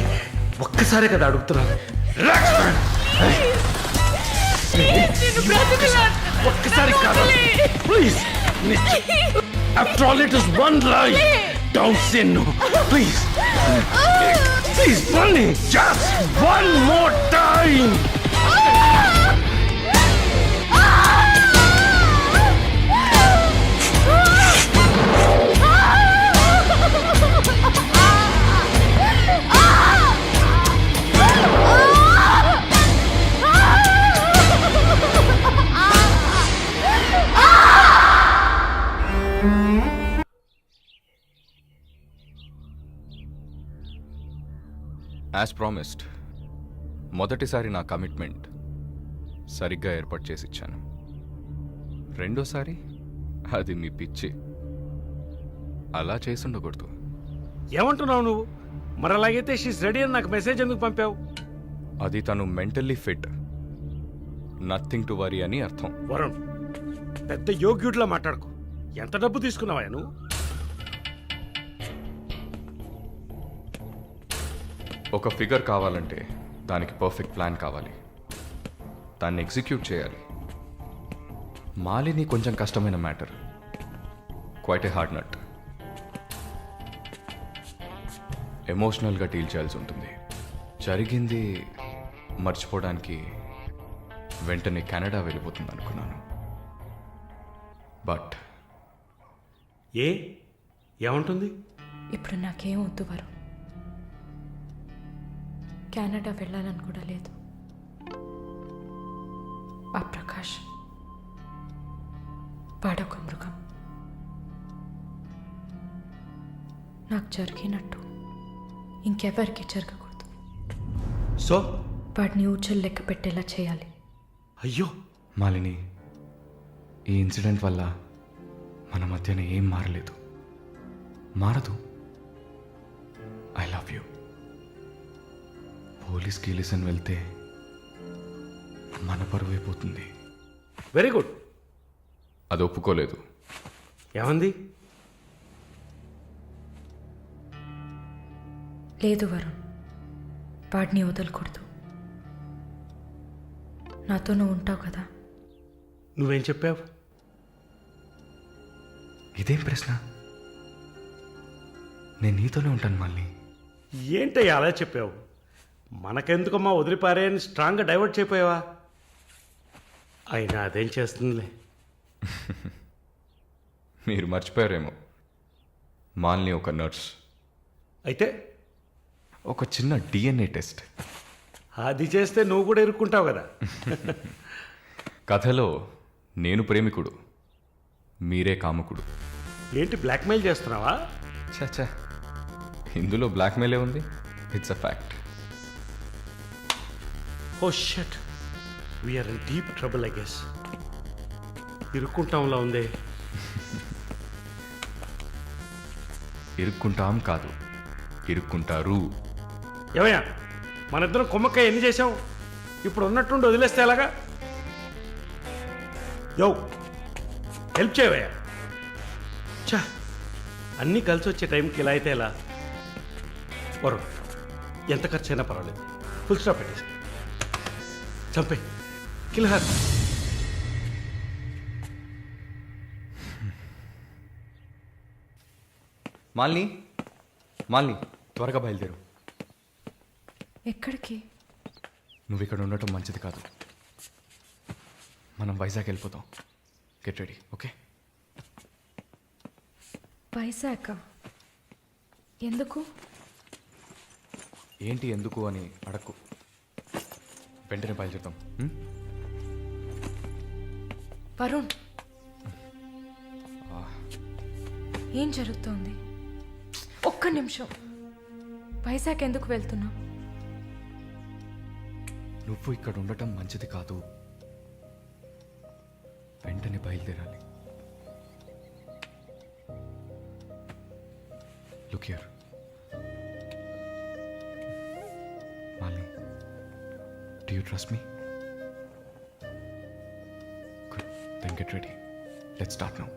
ఒక్కసారే కదా అడుగుతున్నాను. Relax man. ఒక్కసారి కాదు please. After all it is one life. Don't say no please. Please, Bunny, just one more time. As promised మొదటిసారి నా కమిట్మెంట్ సరిగ్గా ఏర్పాటు చేసి ఇచ్చాను. రెండోసారి అది మీ పిచ్చి. అలా చేసి ఉండకూడదు. ఏమంటున్నావు నువ్వు? మరి అలాగైతే షీస్ రెడీ అని నాకు మెసేజ్ ఎందుకు పంపావు? అది తను mentally fit, nothing to worry అని అర్థం. వరుణ్, పెద్ద యోగ్యుడిలా మాట్లాడుకో. ఎంత డబ్బు తీసుకున్నావా నువ్వు? ఒక ఫిగర్ కావాలంటే దానికి పర్ఫెక్ట్ ప్లాన్ కావాలి, దాన్ని ఎగ్జిక్యూట్ చేయాలి. మాలిని కొంచెం కష్టమైన matter, quite a hard nut. ఎమోషనల్గా డీల్ చేయాల్సి ఉంటుంది. జరిగింది మర్చిపోవడానికి వెంటనే కెనడా వెళ్ళిపోతుంది అనుకున్నాను. బట్ ఏమంటుంది? ఇప్పుడు నాకేం వద్దు వరుణ్. కెనడా వెళ్ళాలని కూడా లేదు. ఆ ప్రకాష్ వాడొక మృగం. నాకు జరిగినట్టు ఇంకెవరికి జరగకూడదు. సో వాడిని ఊచలు లెక్క పెట్టేలా చేయాలి. అయ్యో మాలిని, ఈ ఇన్సిడెంట్ వల్ల మన మధ్యన ఏం మారలేదు, మారదు. I love you. పోలీస్కి లిసన్ వెళ్తే మన పరువు అయిపోతుంది. Very good. అది ఒప్పుకోలేదు. ఏమంది? లేదు వరుణ్, వాడిని వదలకూడదు. నాతో నువ్వు ఉంటావు కదా. నువ్వేం చెప్పావు? ఇదేం ప్రశ్న? నేను నీతోనే ఉంటాను మళ్ళీ. ఏంటయ్యా అలా చెప్పావు? మనకెందుకమ్మా వదిలిపారేని స్ట్రాంగ్గా డైవర్ట్ చేయపోయావా? అయినా అదేం చేస్తుందిలే. మీరు మర్చిపోయారేమో, మాలిని ఒక నర్స్. అయితే ఒక చిన్న DNA టెస్ట్. అది చేస్తే నువ్వు కూడా ఇరుక్కుంటావు కదా. కథలో నేను ప్రేమికుడు, మీరే కాముకుడు. ఏంటి బ్లాక్మెయిల్ చేస్తున్నావా? చచ్చా, ఇందులో బ్లాక్మెయిలే ఉంది. It's a fact. Oh shut, we're in deep trouble I guess. ఇరుక్కుంటాంలా ఉందే. ఇరుక్కుంటాం కాదు, ఇరుక్కుంటారు. ఏమయ్యా, మన ఇద్దరం కుమ్మక్కాయ ఎన్ని చేసాం? ఇప్పుడు ఉన్నట్టుండి వదిలేస్తే ఎలాగా? యో హెల్ప్ చేయవయ్యా. చా, అన్నీ కలిసి వచ్చే టైంకి ఇలా అయితే ఎలా? వరుణ్, ఎంత ఖర్చు అయినా పర్వాలేదు, ఫుల్ స్టాప్ పెట్టేసి చంపే కిల్హర్. మాలిని, మాలిని త్వరగా బయలుదేరు. ఎక్కడికి? నువ్వు ఇక్కడ ఉండటం మంచిది కాదు. మనం వైజాగ్ వెళ్ళిపోతాం. Get ready, okay? వైజాగ్ ఎందుకు? ఏంటి ఎందుకు అని అడక్కు, వెంటనే బయలుదేరుతాం. వరుణ్, ఏం జరుగుతోంది? ఒక్క నిమిషం. వైజాగ్ ఎందుకు వెళ్తున్నావు? నువ్వు ఇక్కడ ఉండటం మంచిది కాదు, వెంటనే బయలుదేరాలి. Look here Malini, Do you trust me? Good. Then get ready. Let's start now.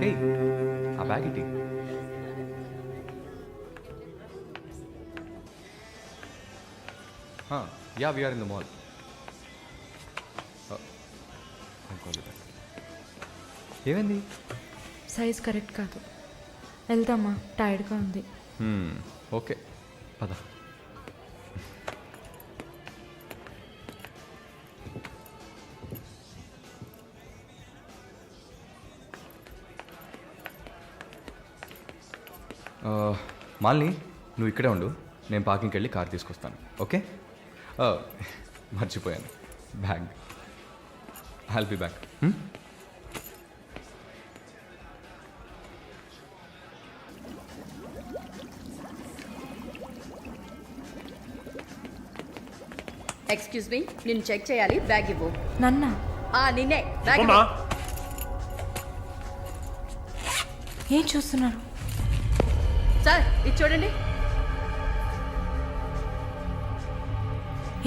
Hey, a bag it. Yeah, we are in the mall. I'll call you back. ఏమైంది? సైజ్ కరెక్ట్ కాదు. వెళ్దామా, టైర్డ్గా ఉంది. ఓకే పద. మాలిని, నువ్వు ఇక్కడే ఉండు, నేను పార్కింగ్కి వెళ్ళి కార్ తీసుకొస్తాను. ఓకే? మర్చిపోయాను, bag. I'll be back. Excuse me, నేను చెక్ చేయాలి, బ్యాగ్ ఇవ్వు. నన్నా? నిన్నే బ్యాగ్ అమ్మా, ఏం చూస్తున్నారు? సార్ ఇది చూడండి.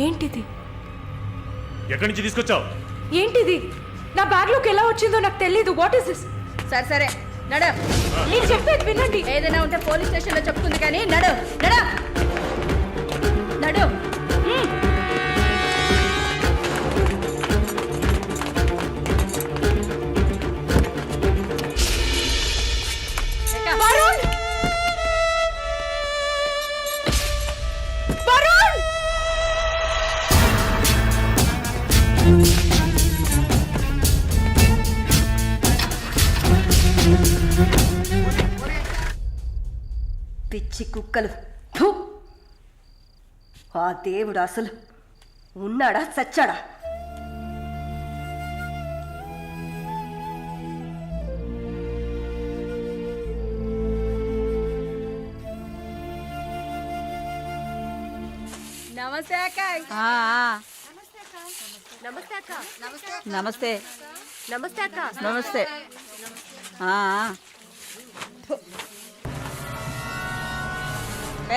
ఏంటిది? ఎక్కడి నుంచి తీసుకొచ్చావు? ఏంటిది? నా బ్యాగ్లోకి ఎలా వచ్చిందో నాకు తెలీదు. What is this? సరే సరే నడ. నేను చెప్పేది వినండి. ఏదైనా ఉంటే పోలీస్ స్టేషన్లో చెప్తుంది కానీ నడు నడు నడు. వరుణ్! వరుణ్! పిచ్చి కుక్కలు. థు! ఆ దేవుడు అసలు ఉన్నాడా చచ్చాడా? నమస్తే అక్క. నమస్తే అక్క. నమస్తే నమస్తే అక్క. నమస్తే.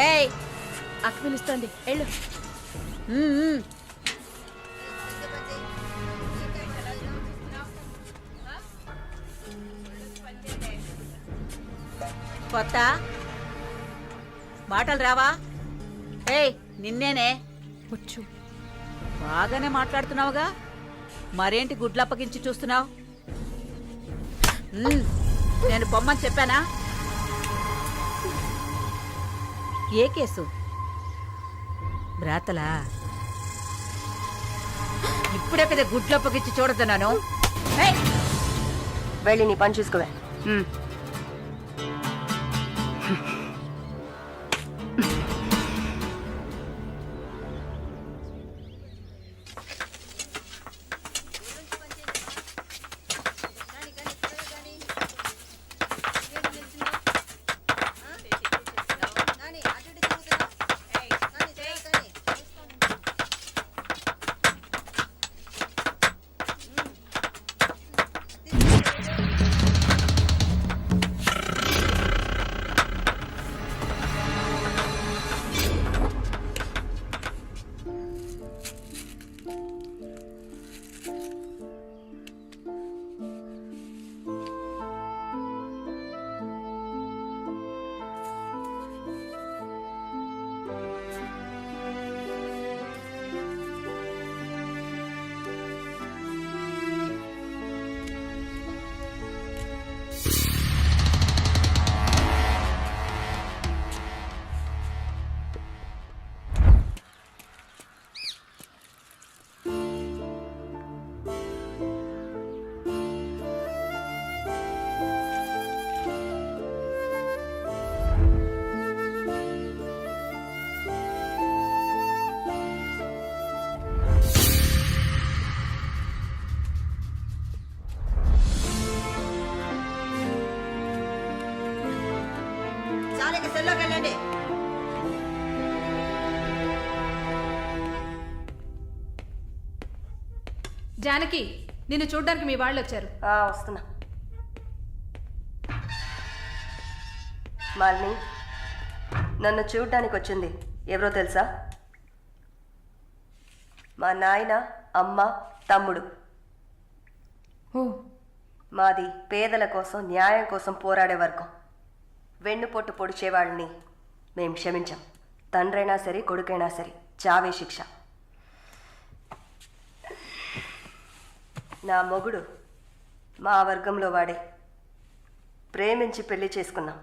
ఏయ్, అక్క పిలుస్తుంది, వెళ్ళు. కొత్త మాటలు రావా? ఏయ్, నిన్నేనే. వచ్చు. బాగానే మాట్లాడుతున్నావుగా, మరేంటి గుడ్లప్పగించి చూస్తున్నావు? నేను పొమ్మని చెప్పానా? ఏ కేసు? బ్రాతలా? ఇప్పుడే కదా గుడ్లప్పగించి చూడుతున్నాను. వెళ్ళి నీ పని చూసుకోవే. జానకి నిన్ను చూడ్డానికి మీ వాళ్ళు వచ్చారు. వస్తున్నా. మాలిని, నన్ను చూడ్డానికి వచ్చింది ఎవరో తెలుసా? మా నాయన, అమ్మ, తమ్ముడు. మాది పేదల కోసం, న్యాయం కోసం పోరాడే వర్గం. వెన్నుపోటు పొడిచేవాళ్ళని మేము క్షమించాం. తండ్రైనా సరే, కొడుకైనా సరే, చావే శిక్ష. నా మొగుడు మా వర్గంలో వాడే. ప్రేమించి పెళ్లి చేసుకున్నాం.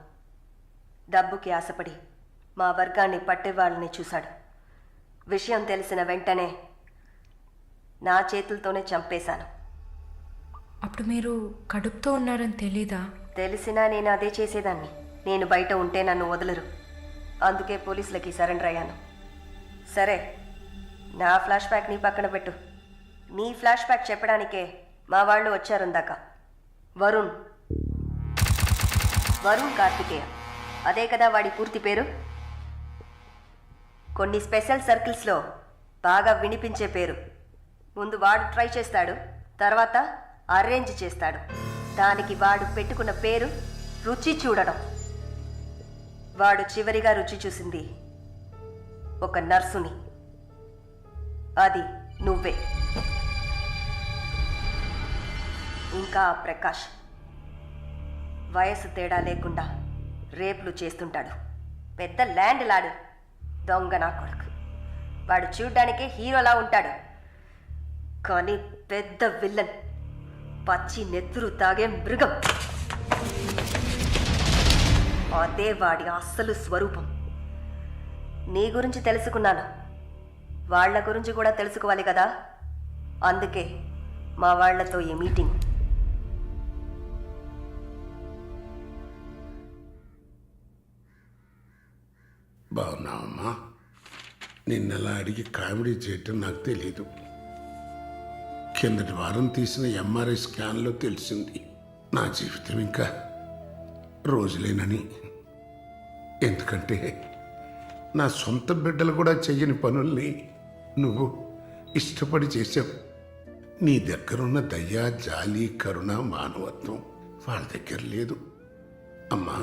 డబ్బుకి ఆశపడి మా వర్గాన్ని పట్టేవాళ్ళని చూశాడు. విషయం తెలిసిన వెంటనే నా చేతులతోనే చంపేశాను. అప్పుడు మీరు కడుపుతో ఉన్నారని తెలీదా? తెలిసినా నేను అదే చేసేదాన్ని. నేను బయట ఉంటే నన్ను వదలరు. అందుకే పోలీసులకి సరెండర్ అయ్యాను. సరే, నా ఫ్లాష్ బ్యాక్ నీ పక్కన పెట్టు. నీ ఫ్లాష్ బ్యాక్ చెప్పడానికే మా వాళ్ళు వచ్చారుందాక. వరుణ్ కార్తికేయ, అదే కదా వాడి పూర్తి పేరు. కొన్ని స్పెషల్ సర్కిల్స్లో బాగా వినిపించే పేరు. ముందు వాడు ట్రై చేస్తాడు, తర్వాత అరేంజ్ చేస్తాడు. దానికి వాడు పెట్టుకున్న పేరు రుచి చూడడం. వాడు చివరిగా రుచి చూసింది ఒక నర్సుని. అది నువ్వే. ఇంకా ప్రకాష్ వయసు తేడా లేకుండా రేపులు చేస్తుంటాడు. పెద్ద ల్యాండ్ లాడు. దొంగ నా కొడుకు. వాడు చూడ్డానికే హీరోలా ఉంటాడు, కానీ పెద్ద విల్లన్. పచ్చి నెత్తురు తాగే మృగం. అదే వాడి అస్సలు స్వరూపం. నీ గురించి తెలుసుకున్నాను, వాళ్ళ గురించి కూడా తెలుసుకోవాలి కదా. అందుకే మా వాళ్లతో ఈ మీటింగ్. బాగున్నావమ్మా? నిన్నలా అడిగి కామెడీ చేయటం నాకు తెలీదు. కిందటి వారం తీసిన ఎంఆర్ఐ స్కాన్లో తెలిసింది నా జీవితం ఇంకా రోజులేనని. ఎందుకంటే నా సొంత బిడ్డలు కూడా చెయ్యని పనుల్ని నువ్వు ఇష్టపడి చేసావు. నీ దగ్గరున్న దయ, జాలి, కరుణ, మానవత్వం వాళ్ళ దగ్గర లేదు. అమ్మా,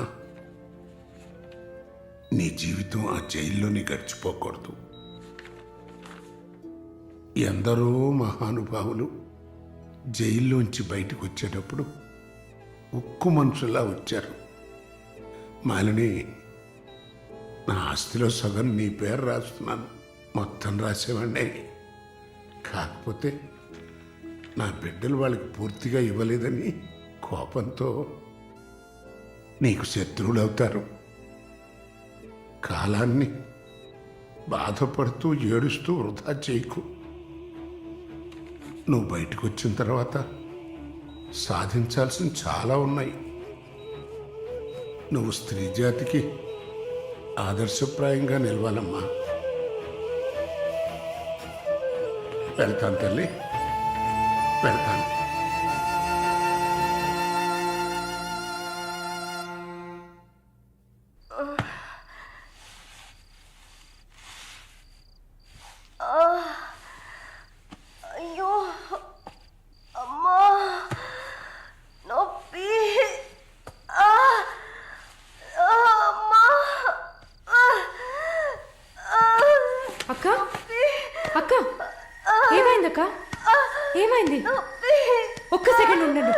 నీ జీవితం ఆ జైల్లోనే గడిచిపోకూడదు. ఎందరో మహానుభావులు జైల్లోంచి బయటకు వచ్చేటప్పుడు ఉక్కు మనుషులా వచ్చారు. మాలిని, నా ఆస్తిలో సగం నీ పేరు రాస్తున్నాను. మొత్తం రాసేవాడినే. కాకపోతే నా బిడ్డలు వాళ్ళకి పూర్తిగా ఇవ్వలేదని కోపంతో నీకు శత్రువులు అవుతారు. కాలాన్ని బాధపడుతూ ఏడుస్తూ వృధా చేయకు. నువ్వు బయటకు వచ్చిన తర్వాత సాధించాల్సిన చాలా ఉన్నాయి. నువ్వు స్త్రీ జాతికి ఆదర్శప్రాయంగా నిలవాలమ్మా. వెళ్తాను తల్లి, వెళ్తాను. అయ్యో అమ్మా, నొప్పి. అక్క అక్క, ఏమైందక్క? ఏమైంది? ఒక్క సెకండ్ ఉండండి,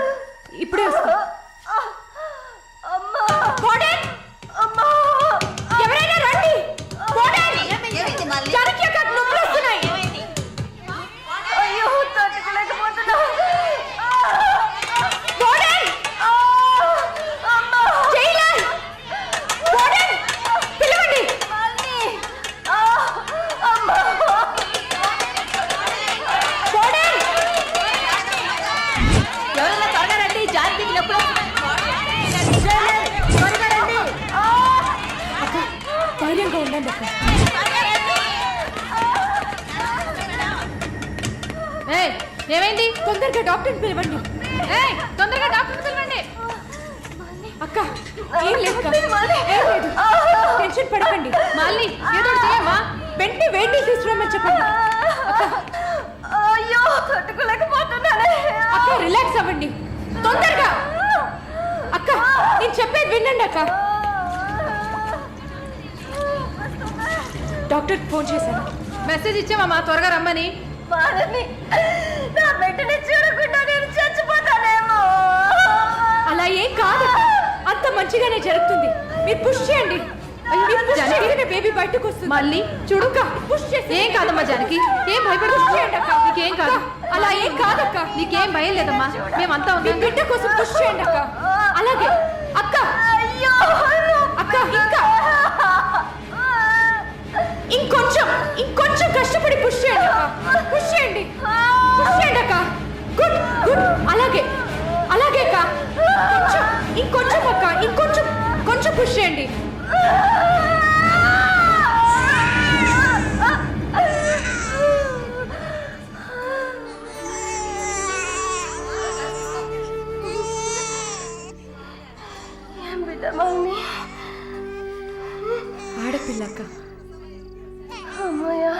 ఇప్పుడే వస్తా. ఎవరైనా రండి. జానకి అక్క, నొప్పులు వస్తున్నాయి. అయ్యో, తట్టుకోలేకపోతున్నా. పిలవండి. ఎవరైనా త్వరగా రండి. జానకి నొప్పులు. ధైర్యంగా ఉండండి అక్క. ఏమైంది? తొందరగా డాక్టర్ని పిలవండి. తొందరగా డాక్టర్ పిలవండి. అక్క, ఏం లేదు అక్క. ఏం లేదు. టెన్షన్ పడకండి. మళ్ళీ ఏదో చేయమ్మా. వెంటనే వేడి తీసుకురమ్మని చెప్పండి. అయ్యో, తట్టుకోలేకపోతున్నా. వినండి అక్క. డాక్టర్ ఫోన్ చేశాను. మెసేజ్ ఇచ్చామమ్మా త్వరగా రమ్మని. నా బిడ్డని చూడకుండా నేను చచ్చిపోతానేమో. అలా ఏం కాదు, అంత మంచిగానే జరుగుతుంది. మీరు పుష్ చేయండి. బేబీ బయటకు వస్తుంది. మళ్ళీ చూడుక పుష్ చేసి. ఏం కాదమ్మా జానకి, ఏం భయపడి పుష్ చేయండి అక్క. నీకేం కాదు. అలా ఏం కాదక్క. నీకేం భయం లేదమ్మా, మేమంతా మీ ఉన్నాం. బిడ్డ కోసం పుష్ చేయండి అక్క. అలాగే అక్క. అయ్యో అక్క ఇంకా ఇంకొంచెం కష్టపడి పుష్ చేయండి అక్క. పుష్ చేయండి అక్క. Good good. అలాగే అక్క. ఇంకొంచెం అక్క. కొంచెం పుష్ చేయండి. ఏం బిడ్డ మమ్మీ? ఆడపిల్ల అక్క. అమ్మయ్యా.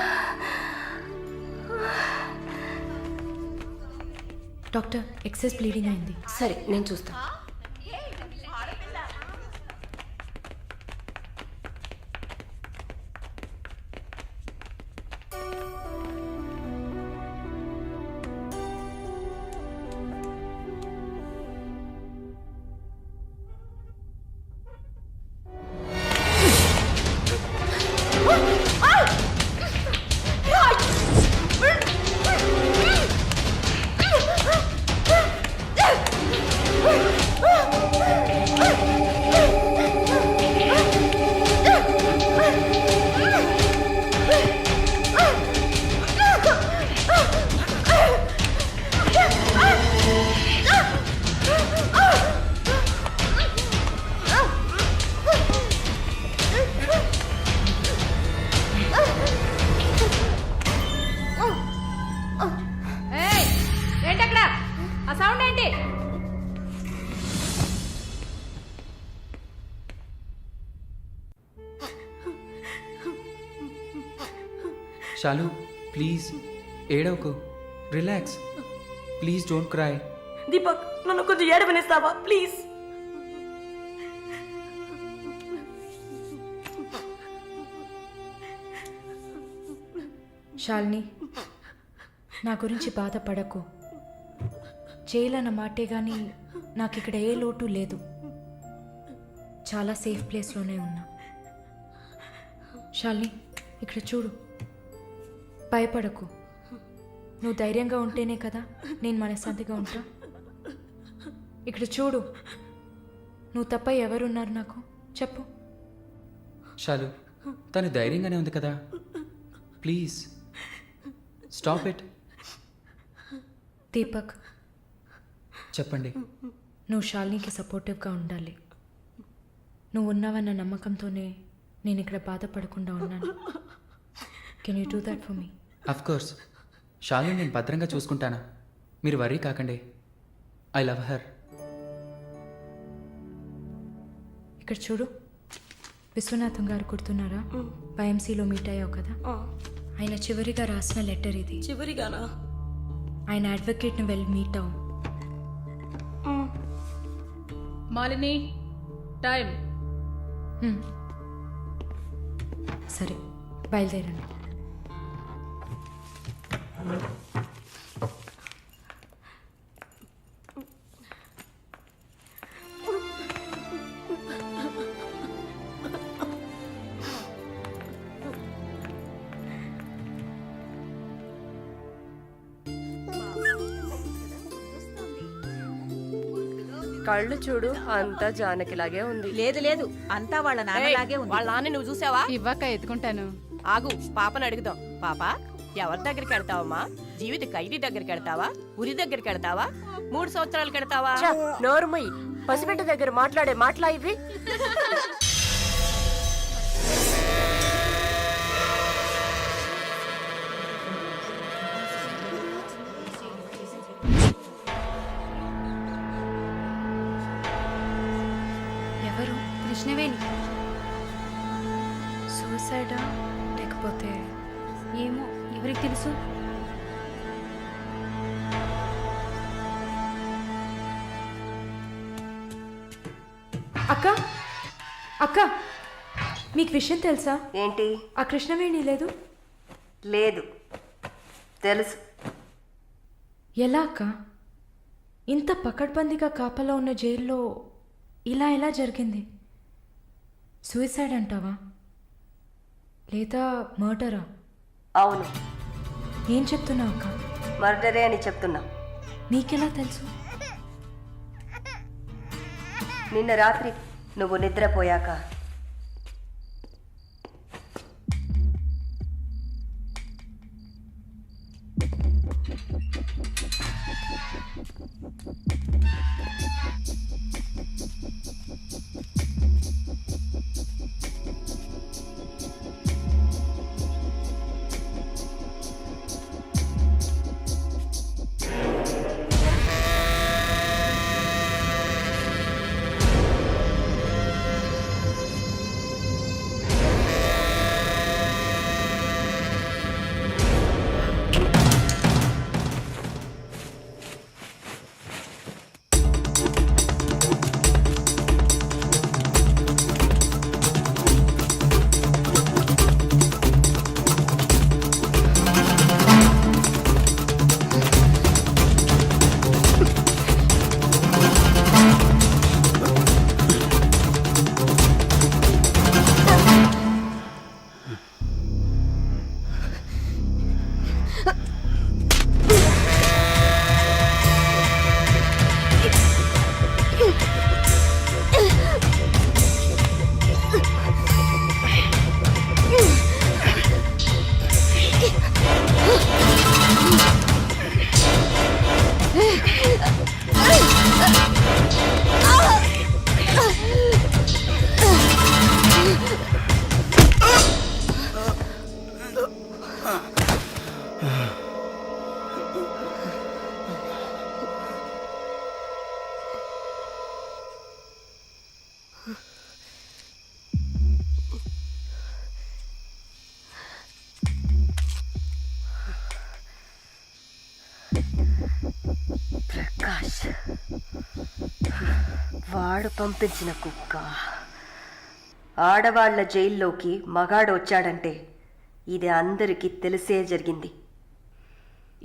డాక్టర్ ఎక్సెస్ బ్లీడింగ్ అయింది. సరే నేను చూస్తాను. ఏంటక్కడ ఆ సౌండ్ ఏంటి? షాలు ప్లీజ్ ఏడవకు, relax, please don't cry. Deepak నన్ను కొంచెం ఏడవనిస్తావా ప్లీజ్? శాలిని, నా గురించి బాధపడకు. జైలు అన్న మాటే కానీ నాకు ఇక్కడ ఏ లోటు లేదు. చాలా సేఫ్ ప్లేస్లోనే ఉన్నా. శాలిని ఇక్కడ చూడు, భయపడకు. నువ్వు ధైర్యంగా ఉంటేనే కదా నేను మనశ్శాంతిగా ఉంటా. ఇక్కడ చూడు, నువ్వు తప్ప ఎవరున్నారు నాకు చెప్పు. షాలు తను ధైర్యంగానే ఉంది కదా, ప్లీజ్ స్టాప్ ఇట్. దీపక్ చెప్పండి. నువ్వు శాలినికి సపోర్టివ్గా ఉండాలి. నువ్వు ఉన్నావన్న నమ్మకంతోనే నేను ఇక్కడ బాధపడకుండా ఉన్నాను. Can you do that for me? Of course, Shalu నేను భద్రంగా చూసుకుంటానా, మీరు వర్రీ కాకండి. I love her. ఇక్కడ చూడు, విశ్వనాథం గారు గుర్తున్నారా? వైఎంసీలో మీట్ అయ్యావు కదా, ఆయన చివరిగా రాసిన లెటర్ ఇది. చివరిగానా? ఆయన అడ్వకేట్ని వెళ్ళి మీట్ అవ్వు. మాలిని టైం. సరే బయలుదేరండి. కళ్ళు చూడు, అంతా జానకిలాగే ఉంది. లేదు లేదు, అంతా వాళ్ళ నాన్నలాగే ఉంది. వాళ్ళ నాన్న నువ్వు చూసావా? ఇవ్వక ఎత్తుకుంటాను. ఆగు, పాపను అడుగుదాం. పాప ఎవరి దగ్గరికి వెళ్తావమ్మా? జీవిత ఖైదీ దగ్గరికి వెళ్తావా? ఉరి దగ్గరికి వెళ్తావా? 3 సంవత్సరాలు కడతావా? నోరుమయ్యి, పసిబిడ్డ దగ్గర మాట్లాడే మాటలా ఇవి? ఎవరు? కృష్ణవేణి. సూసైడా లేకపోతే? ఏమో, ఎవరికి తెలుసు. అక్క అక్క మీకు విషయం తెలుసా? ఏంటి? ఆ కృష్ణవేణి లేదు. లేదు, తెలుసు. ఎలా అక్క? ఇంత పకడ్బందీగా కాపలా ఉన్న జైల్లో ఇలా ఎలా జరిగింది? సూసైడ్ అంటావా లేదా మర్డరా? అవును. ఏం చెప్తున్నావు అక్క? మర్డరే అని చెప్తున్నా. నీకెలా తెలుసు? నిన్న రాత్రి నువ్వు నిద్రపోయాక ప్రకాష్ వాడు పంపించిన కుక్క. ఆడవాళ్ల జైల్లోకి మగాడు వచ్చాడంటే ఇది అందరికీ తెలిసే జరిగింది.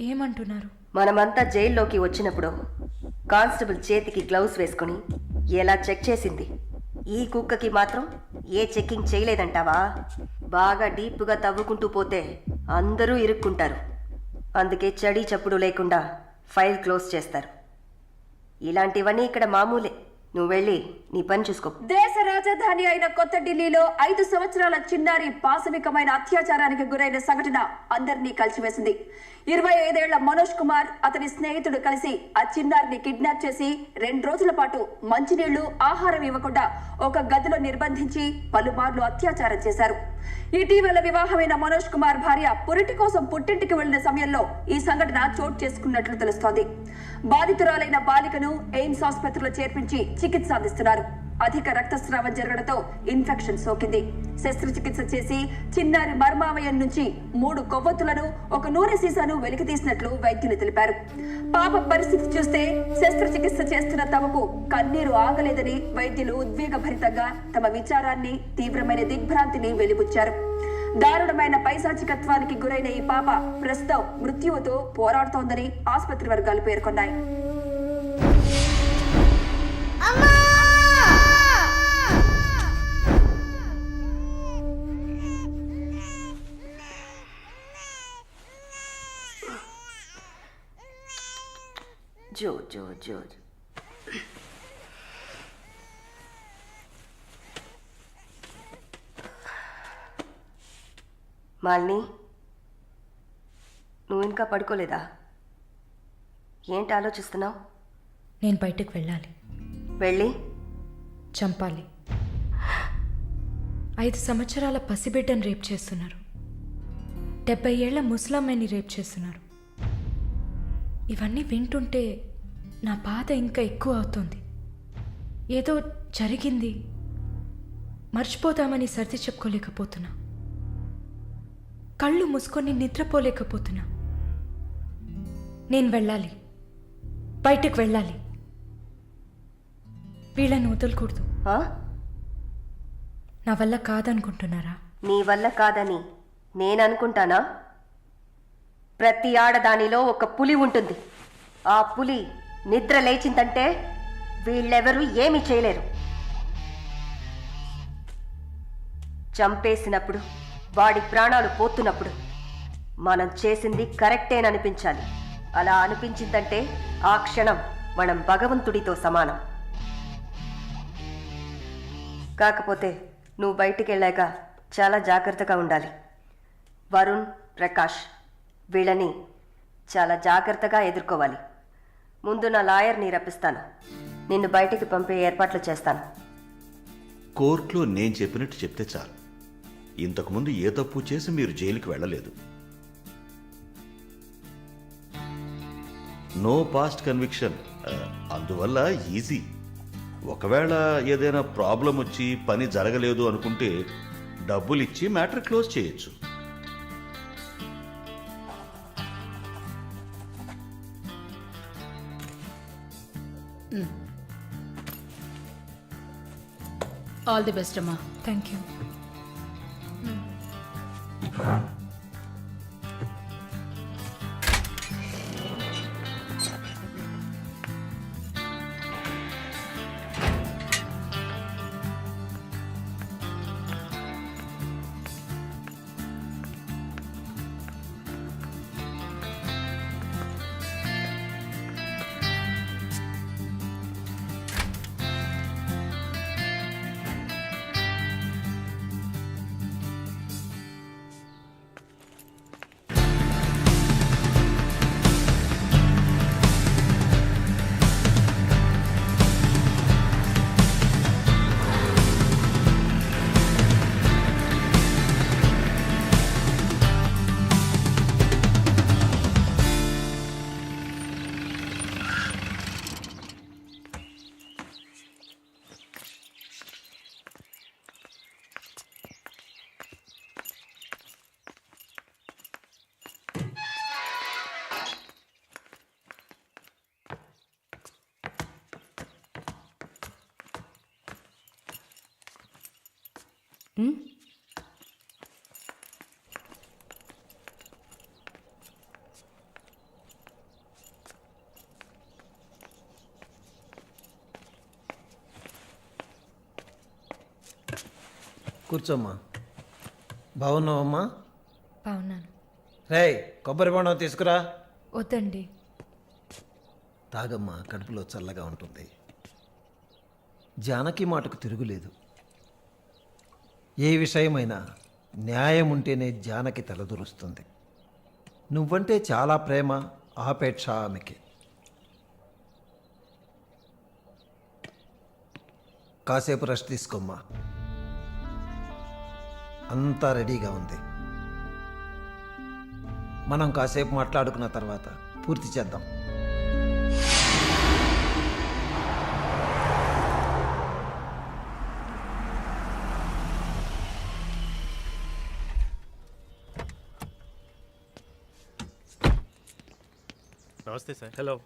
ఏమంటున్నారు? మనమంతా జైల్లోకి వచ్చినప్పుడు కానిస్టేబుల్ చేతికి గ్లౌస్ వేసుకుని ఎలా చెక్ చేసింది, ఈ కుక్కకి మాత్రం ఏ చెక్కింగ్ చేయలేదంటావా? బాగా డీప్గా తవ్వుకుంటూ పోతే అందరూ ఇరుక్కుంటారు. అందుకే చడి చప్పుడు లేకుండా ఫైల్ క్లోజ్ చేస్తారు. ఇలాంటివన్నీ ఇక్కడ మామూలే. నువ్వు వెళ్ళి నీ పని చూసుకో. దేశ రాజధాని అయిన కొత్త ఢిల్లీలో 5 సంవత్సరాల చిన్నారి పాశవికమైన అత్యాచారానికి గురైన సంఘటన అందరినీ కలిసివేసింది. 25 ఏళ్ల మనోజ్ కుమార్ అతని స్నేహితుడు కలిసి ఆ చిన్నారిని కిడ్నాప్ చేసి 2 రోజుల పాటు మంచినీళ్లు, ఆహారం ఇవ్వకుండా ఒక గదిలో నిర్బంధించి పలుమార్లు అత్యాచారం చేశారు. ఇటీవల వివాహమైన మనోజ్ కుమార్ భార్య పురిటి కోసం పుట్టింటికి వెళ్లిన సమయంలో ఈ సంఘటన చోటు చేసుకున్నట్లు తెలుస్తోంది. బాధితురాలైన బాలికను ఎయిమ్స్ ఆసుపత్రిలో చేర్పించి చికిత్స అందిస్తున్నారు. అధిక రక్తస్రావం జరగడంతో ఇన్ఫెక్షన్ సోకింది. శస్త్రచికిత్స చేసి చిన్నారి మర్మావయం నుంచి 3 కొవ్వొత్తులను, ఒక నూనె సీసాను వెలికి తీసినట్లు వైద్యులు తెలిపారు. పాప పరిస్థితి చూస్తే శస్త్రచికిత్స చేస్తున్న తమకు కన్నీరు ఆగలేదని వైద్యులు ఉద్వేగభరితంగా తమ విచారాన్ని, తీవ్రమైన దిగ్భ్రాంతిని వెలిబుచ్చారు. దారుణమైన పైశాచికత్వానికి గురైన ఈ పాప ప్రస్తుతం మృత్యువుతో పోరాడుతోందని ఆసుపత్రి వర్గాలు పేర్కొన్నాయి. జో జో జో మాలిని, నువ్వు ఇంకా పడుకోలేదా? ఏంటి ఆలోచిస్తున్నావు? నేను బయటకు వెళ్ళాలి. వెళ్ళి చంపాలి. 5 సంవత్సరాల పసిబిడ్డను రేప్ చేస్తున్నారు. 70 ఏళ్ల ముసలమ్మని రేప్ చేస్తున్నారు. ఇవన్నీ వింటుంటే నా బాధ ఇంకా ఎక్కువ అవుతుంది. ఏదో జరిగింది, మర్చిపోదామని సర్ది చెప్పుకోలేకపోతున్నా. కళ్ళు మూసుకొని నిద్రపోలేకపోతున్నా. నేను వెళ్ళాలి, బయటకు వెళ్ళాలి. వీళ్ళని వదలకూడదు. నా వల్ల కాదనుకుంటున్నారా? నీ వల్ల కాదని నేను అనుకుంటానా? ప్రతి ఆడదానిలో ఒక పులి ఉంటుంది. ఆ పులి నిద్ర లేచిందంటే వీళ్ళెవరూ ఏమీ చేయలేరు. చంపేసినప్పుడు, వాడి ప్రాణాలు పోతున్నప్పుడు మనం చేసింది కరెక్టేననిపించాలి. అలా అనిపించిందంటే ఆ క్షణం మనం భగవంతుడితో సమానం. కాకపోతే నువ్వు బయటికి వెళ్ళాక చాలా జాగ్రత్తగా ఉండాలి. వరుణ్, ప్రకాష్ వీళ్ళని చాలా జాగ్రత్తగా ఎదుర్కోవాలి. ముందు నా లాయర్ని రప్పిస్తాను. నిన్ను బయటికి పంపే ఏర్పాట్లు చేస్తాను. కోర్టులో నేను చెప్పినట్టు చెప్తే చాలు. ఇంతకుముందు ఏ తప్పు చేసి మీరు జైలుకి వెళ్ళలేదు. నో పాస్ట్ కన్విక్షన్, అందువల్ల ఈజీ. ఒకవేళ ఏదైనా ప్రాబ్లం వచ్చి పని జరగలేదు అనుకుంటే డబ్బులు ఇచ్చి మ్యాటర్ క్లోజ్ చేయొచ్చు. ఆల్ ది బెస్ట్ అమ్మా. Thank you. కూర్చోమ్మా. బాగున్నావమ్మా? బాగున్నాను. రేయ్, కొబ్బరి బొండం తీసుకురా. వద్దండి. తాగమ్మా, కడుపులో చల్లగా ఉంటుంది. జానకి మాటకు తిరుగులేదు. ఏ విషయమైనా న్యాయం ఉంటేనే జానకి తలదూరుస్తుంది. నువ్వంటే చాలా ప్రేమ, ఆపేక్ష ఆమెకి. కాసేపు రెస్ట్ తీసుకోమ్మా. అంతా రెడీగా ఉంది. మనం కాసేపు మాట్లాడుకున్న తర్వాత పూర్తి చేద్దాం. నమస్తే sir. Hello,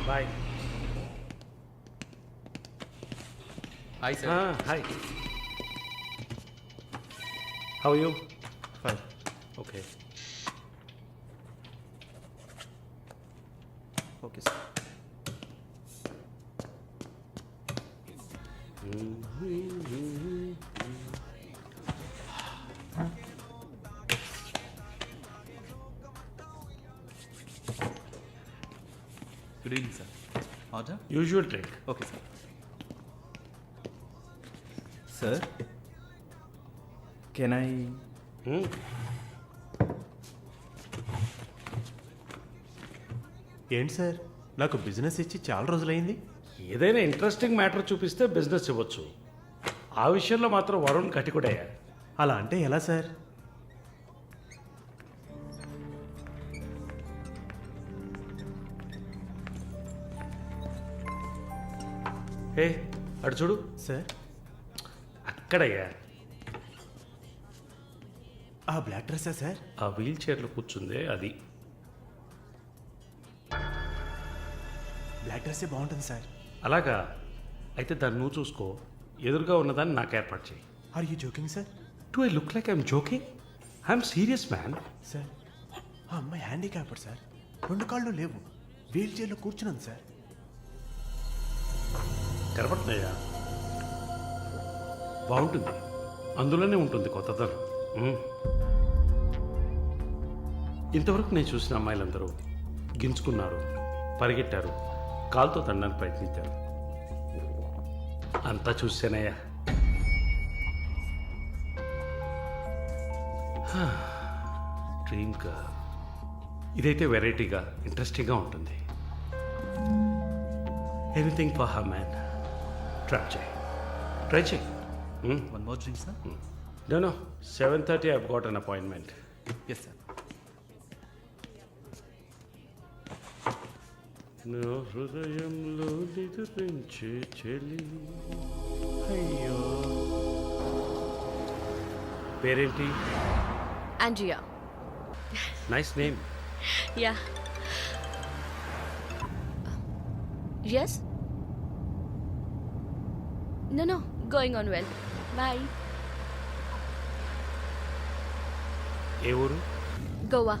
bye. Hi sir. Hi, how you? Fine. Okay. Okay sir. Good evening sir. Order? Usual drink. Okay sir. Sir, can I? ఏంటి సార్, నాకు బిజినెస్ ఇచ్చి చాలా రోజులైంది. ఏదైనా ఇంట్రెస్టింగ్ మ్యాటర్ చూపిస్తే బిజినెస్ ఇవ్వచ్చు. ఆ విషయంలో మాత్రం వరుణ్ కటికుడయ్యా. అలా అంటే ఎలా సార్? ఏ అటు చూడు సార్, అక్కడయ్యా. ఆ బ్లాక్ డ్రెస్సా సార్? ఆ వీల్ చైర్లో కూర్చుందే అది. బ్లాక్ డ్రెస్సే బాగుంటుంది సార్. అలాగా, అయితే దాన్ని నువ్వు చూసుకో, ఎదురుగా ఉన్నదాన్ని నాకు ఏర్పాటు చేయి. Are you joking sir? Do I look like I'm joking? I'm serious man. Sir ఆ అమ్మాయి హ్యాండిక్యాప్డ్ సార్, 2 కాళ్ళు లేవు, వీల్ చైర్లో కూర్చున్నాను సార్. కనపడుతున్నాయా? బాగుంటుంది, అందులోనే ఉంటుంది కొత్తదనం. ఇంతవరకు నేను చూసిన అమ్మాయిలందరూ గించుకున్నారు, పరిగెట్టారు, కాలుతో తండడానికి ప్రయత్నించారు. అంతా చూసానయ్యా. డ్రీమ్ గర్ల్, ఇదైతే వెరైటీగా ఇంట్రెస్టింగ్గా ఉంటుంది. Anything for her man. Try చేయి. One more drink sir. No, 7:30 I've got an appointment. Yes sir. నా హృదయంలో నిద్రించే చెలి. అయ్యో, పేరేంటి? Andrea. Nice name. Ya. Yes. No, going on well. Bye. ఏ ఊరు? Goa.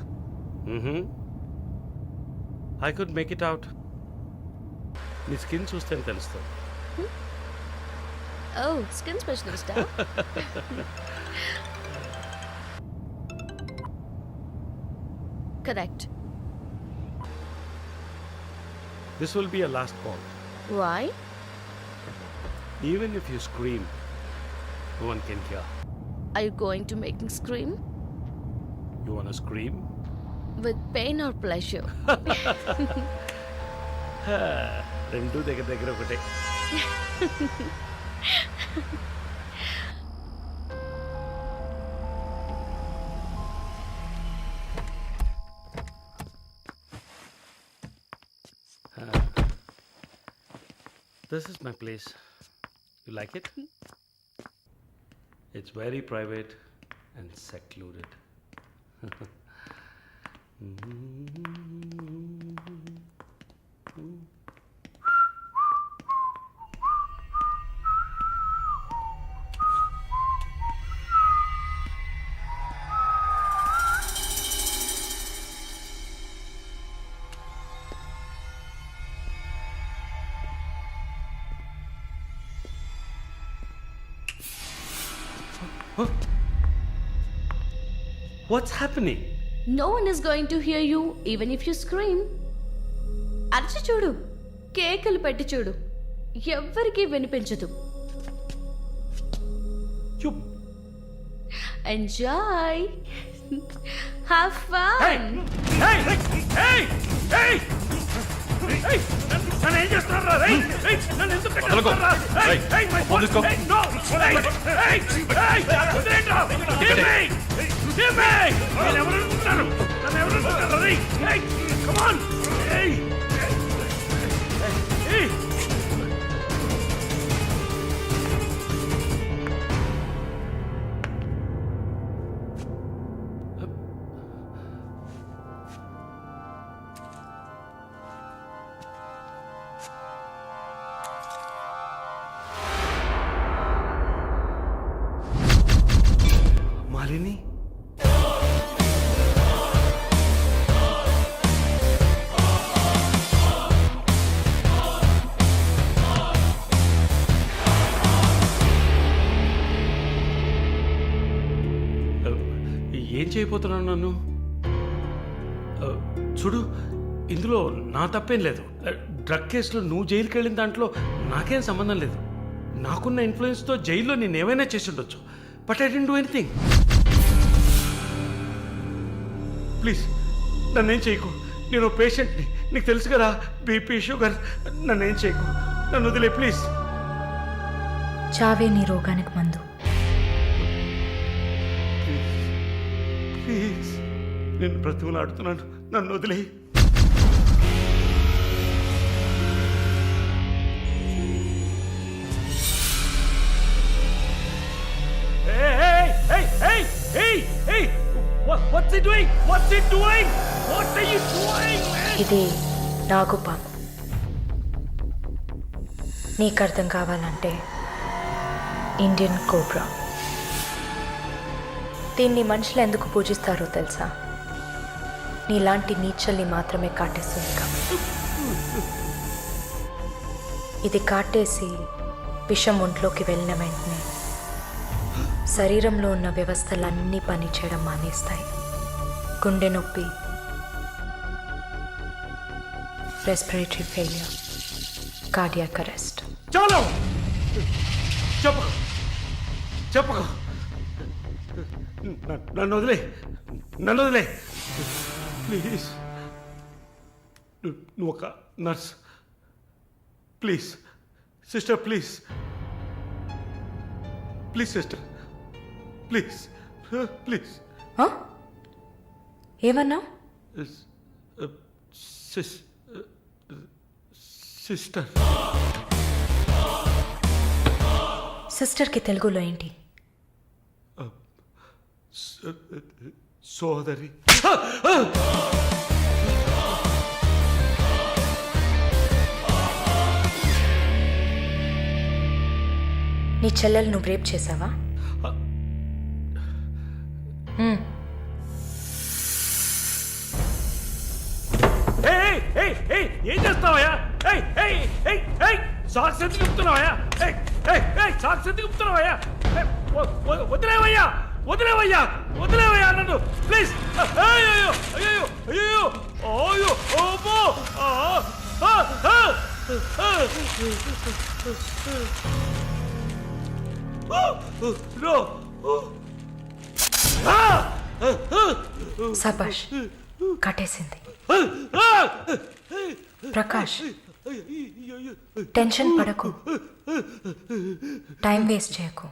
I could make it out. నీ స్కిన్ చూస్తే తెలుస్తుంది. Oh, skin specialist. Correct. This will be a last call. Why? Even if you scream, no one can hear. Are you going to make me scream? You wanna scream? With pain or pleasure? రెండు దగ్గర ఒకటే. This is my place. You like it? It's very private and secluded. What's happening? No one is going to hear you even if you scream. అరచి చూడు, కేకలు పెట్టి చూడు, ఎవ్వరికీ వినిపించదు. Enjoy. Have fun. Hey! నన్ను ఏం చేస్తున్నారా? నన్ను ఎందుకు కట్టేస్తున్నారా? No! నేను ఎవరు అనుకుంటున్నారు? నన్ను ఎవరు అనుకుంటున్నారు? Come on! మాలిని, ఏం చేయబోతున్నాను నన్ను? చూడు, ఇందులో నా తప్పేం లేదు. డ్రగ్ కేసులో నువ్వు జైలుకి వెళ్ళిన దాంట్లో నాకేం సంబంధం లేదు. నాకున్న ఇన్ఫ్లుయెన్స్తో జైల్లో నేను ఏమైనా చేసి ఉండొచ్చు. But I don't do anything. Please నన్నేం చేయకు. నేను పేషెంట్ని, నీకు తెలుసు కదా, బీపీ, షుగర్. నన్నేం చేయకు, నన్ను వదిలే ప్లీజ్. చావే నీ రోగానికి మందు. ప్లీజ్, నేను బ్రతిమలాడుతున్నాను, నన్ను వదిలే. What's he doing? What's he doing? What are you doing, man? ఇది నాగు పాము. నీకు అర్థం కావాలంటే ఇండియన్ కోబ్రా. దీన్ని మనుషులు ఎందుకు పూజిస్తారో తెలుసా? నీలాంటి నీచల్ని మాత్రమే కాటేస్తుంది కాబట్టి. ఇది కాటేసి విషం ఒంట్లోకి వెళ్ళిన వెంటనే శరీరంలో ఉన్న వ్యవస్థలన్నీ పనిచేయడం మానేస్తాయి. గుండె నొప్పి, రెస్పిరేటరీ ఫెయిల్యూర్, కార్డియాక్ అరెస్ట్. చాలు చెప్పు చెప్పు, నన్ను వదిలే ప్లీజ్. నువ్వు ఒక nurse, please sister, please sister, please. ఏమన్నా? సిస్టర్. సిస్టర్కి తెలుగులో ఏంటి? సోదరి. నీ చెల్లెలు నువ్వు రేప్ చేసావా? ఏం చేస్తావయ్యా? సాక్స్ ఎందుకు చెప్తున్నావయ్యా? సాక్స్ ఎందుకు చెప్తున్నావయ్యా? వదిలేవయ్యా నన్ను ప్లీజ్. అయ్యో అయ్యో అయ్యో అయ్యో ఓమో. సబాష్, కట్టేసింది. ప్రకాష్, టెన్షన్ పడకు, టైం వేస్ట్ చేయకు.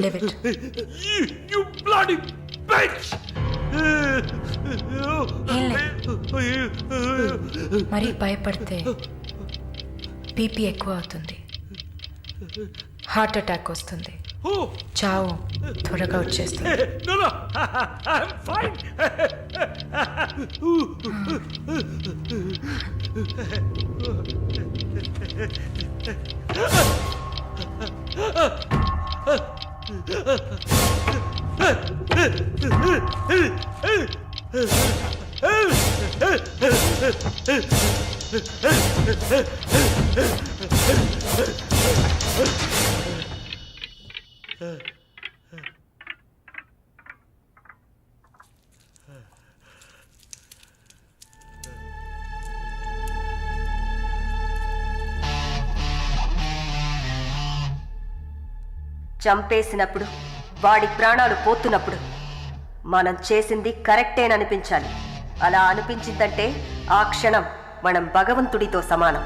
Live it. You bloody bitch! మరీ భయపడితే బీపీ ఎక్కువ అవుతుంది, హార్ట్ అటాక్ వస్తుంది, చావు త్వరగా వచ్చేస్తుంది. No, I'm fine. చంపేసినప్పుడు, వాడి ప్రాణాలు పోతున్నప్పుడు మనం చేసింది కరెక్టేననిపించాలి. అలా అనిపించిందంటే ఆ క్షణం మనం భగవంతుడితో సమానం.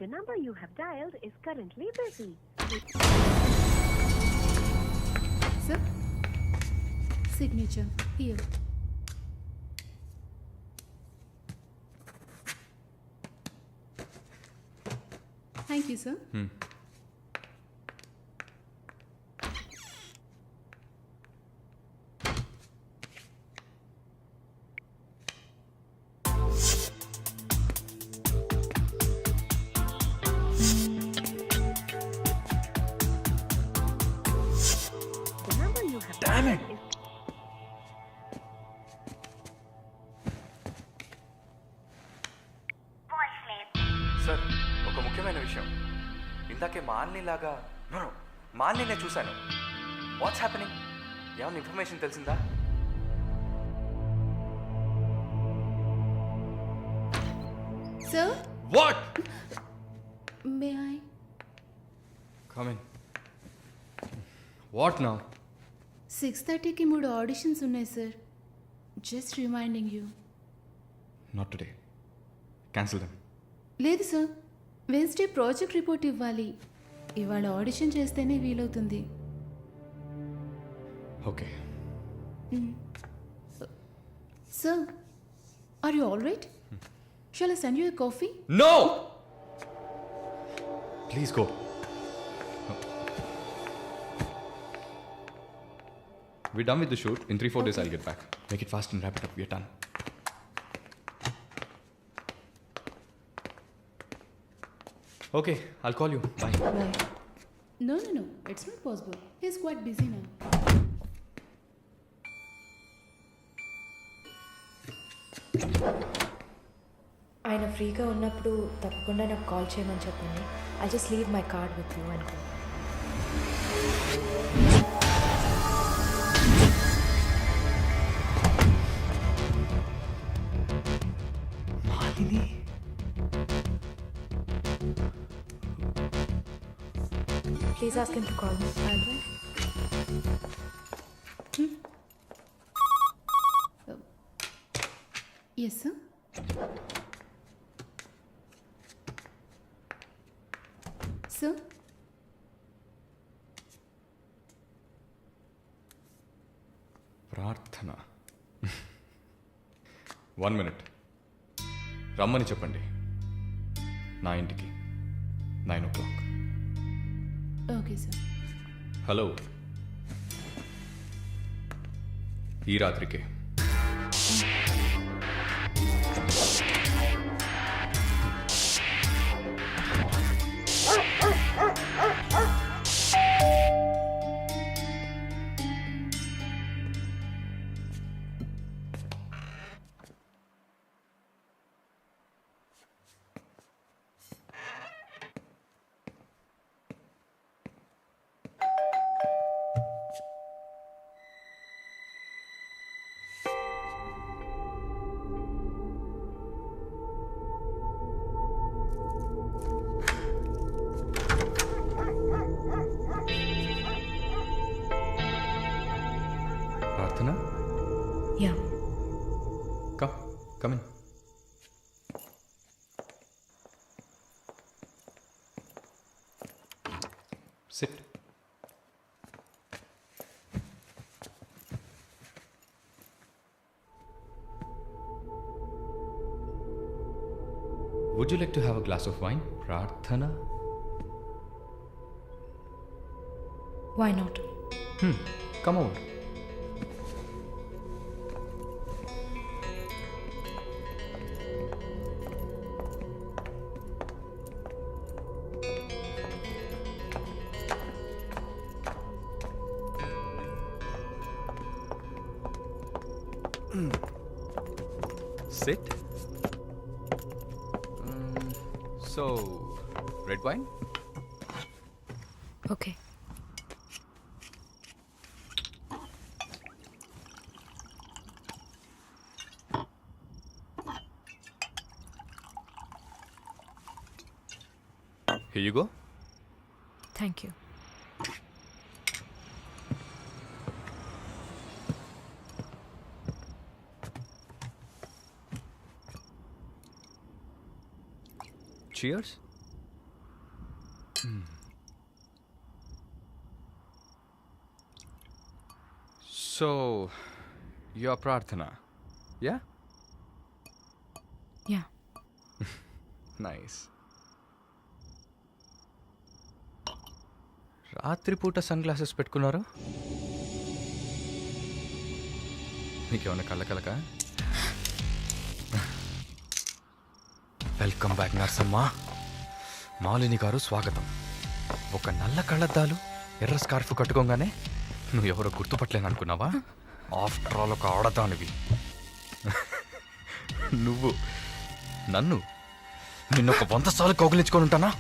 The number you have dialed is currently busy. Sir, signature here. Thank you, sir. The number you have Damn it! dialed is sir ఒక ముఖ్యమైన విషయం ఇందాకే మాలినిలాగా మాలిని చూశాను. What's happening? ఏమైనా ఇన్ఫర్మేషన్ తెలిసిందా? Sir, what? may I? Come in. What now? 6:30కి 3 auditions ఉన్నాయి సార్. Just reminding you. Not today. Cancel them. లేదు సార్, వెన్స్డే ప్రాజెక్ట్ రిపోర్ట్ ఇవ్వాలి. ఇవాళ ఆడిషన్ చేస్తేనే వీలవుతుంది. Okay. Sir, are you all right? Shall I send you a coffee? No! Please go. We're done with the shoot. In 3-4 days, I'll get back. Make it fast and wrap it up. We're done. Okay, I'll call you. Bye. Bye. No, it's not possible. He's quite busy now. ఆయన ఫ్రీగా ఉన్నప్పుడు తప్పకుండా నాకు call చేయమని చెప్పండి. I just leave my card with you అనుకో. Malini. Please ask him to call me. Yes, sir. Sir? ప్రార్థన. 1 minute. రమ్మని చెప్పండి నా ఇంటికి 9 o'clock. Okay, sir. హలో. ఈ రాత్రికే. ప్రార్థన. Yeah. Come in. Sit. Would you like to have a glass of wine, Prarthana? Why not? Come over. Sit. So, red wine? Okay. Here you go. Thank you. Cheers. So, your Prarthana, yeah? Yeah. Nice. రాత్రిపూట sun glasses పెట్టుకున్నారు? మీకేమన్నా కళ్ళకలక? Welcome back నర్సమ్మ. మాలిని గారు స్వాగతం. ఒక నల్ల కళ్ళద్దాలు ఎర్ర స్కార్ఫ్ కట్టుకోగానే నువ్వు ఎవరో గుర్తుపట్టలేను అనుకున్నావా? ఆఫ్టర్ ఆల్ ఒక ఆడదానివి. నువ్వు నన్ను నిన్నొక 100 సార్లు కౌగిలించుకొని ఉంటానా?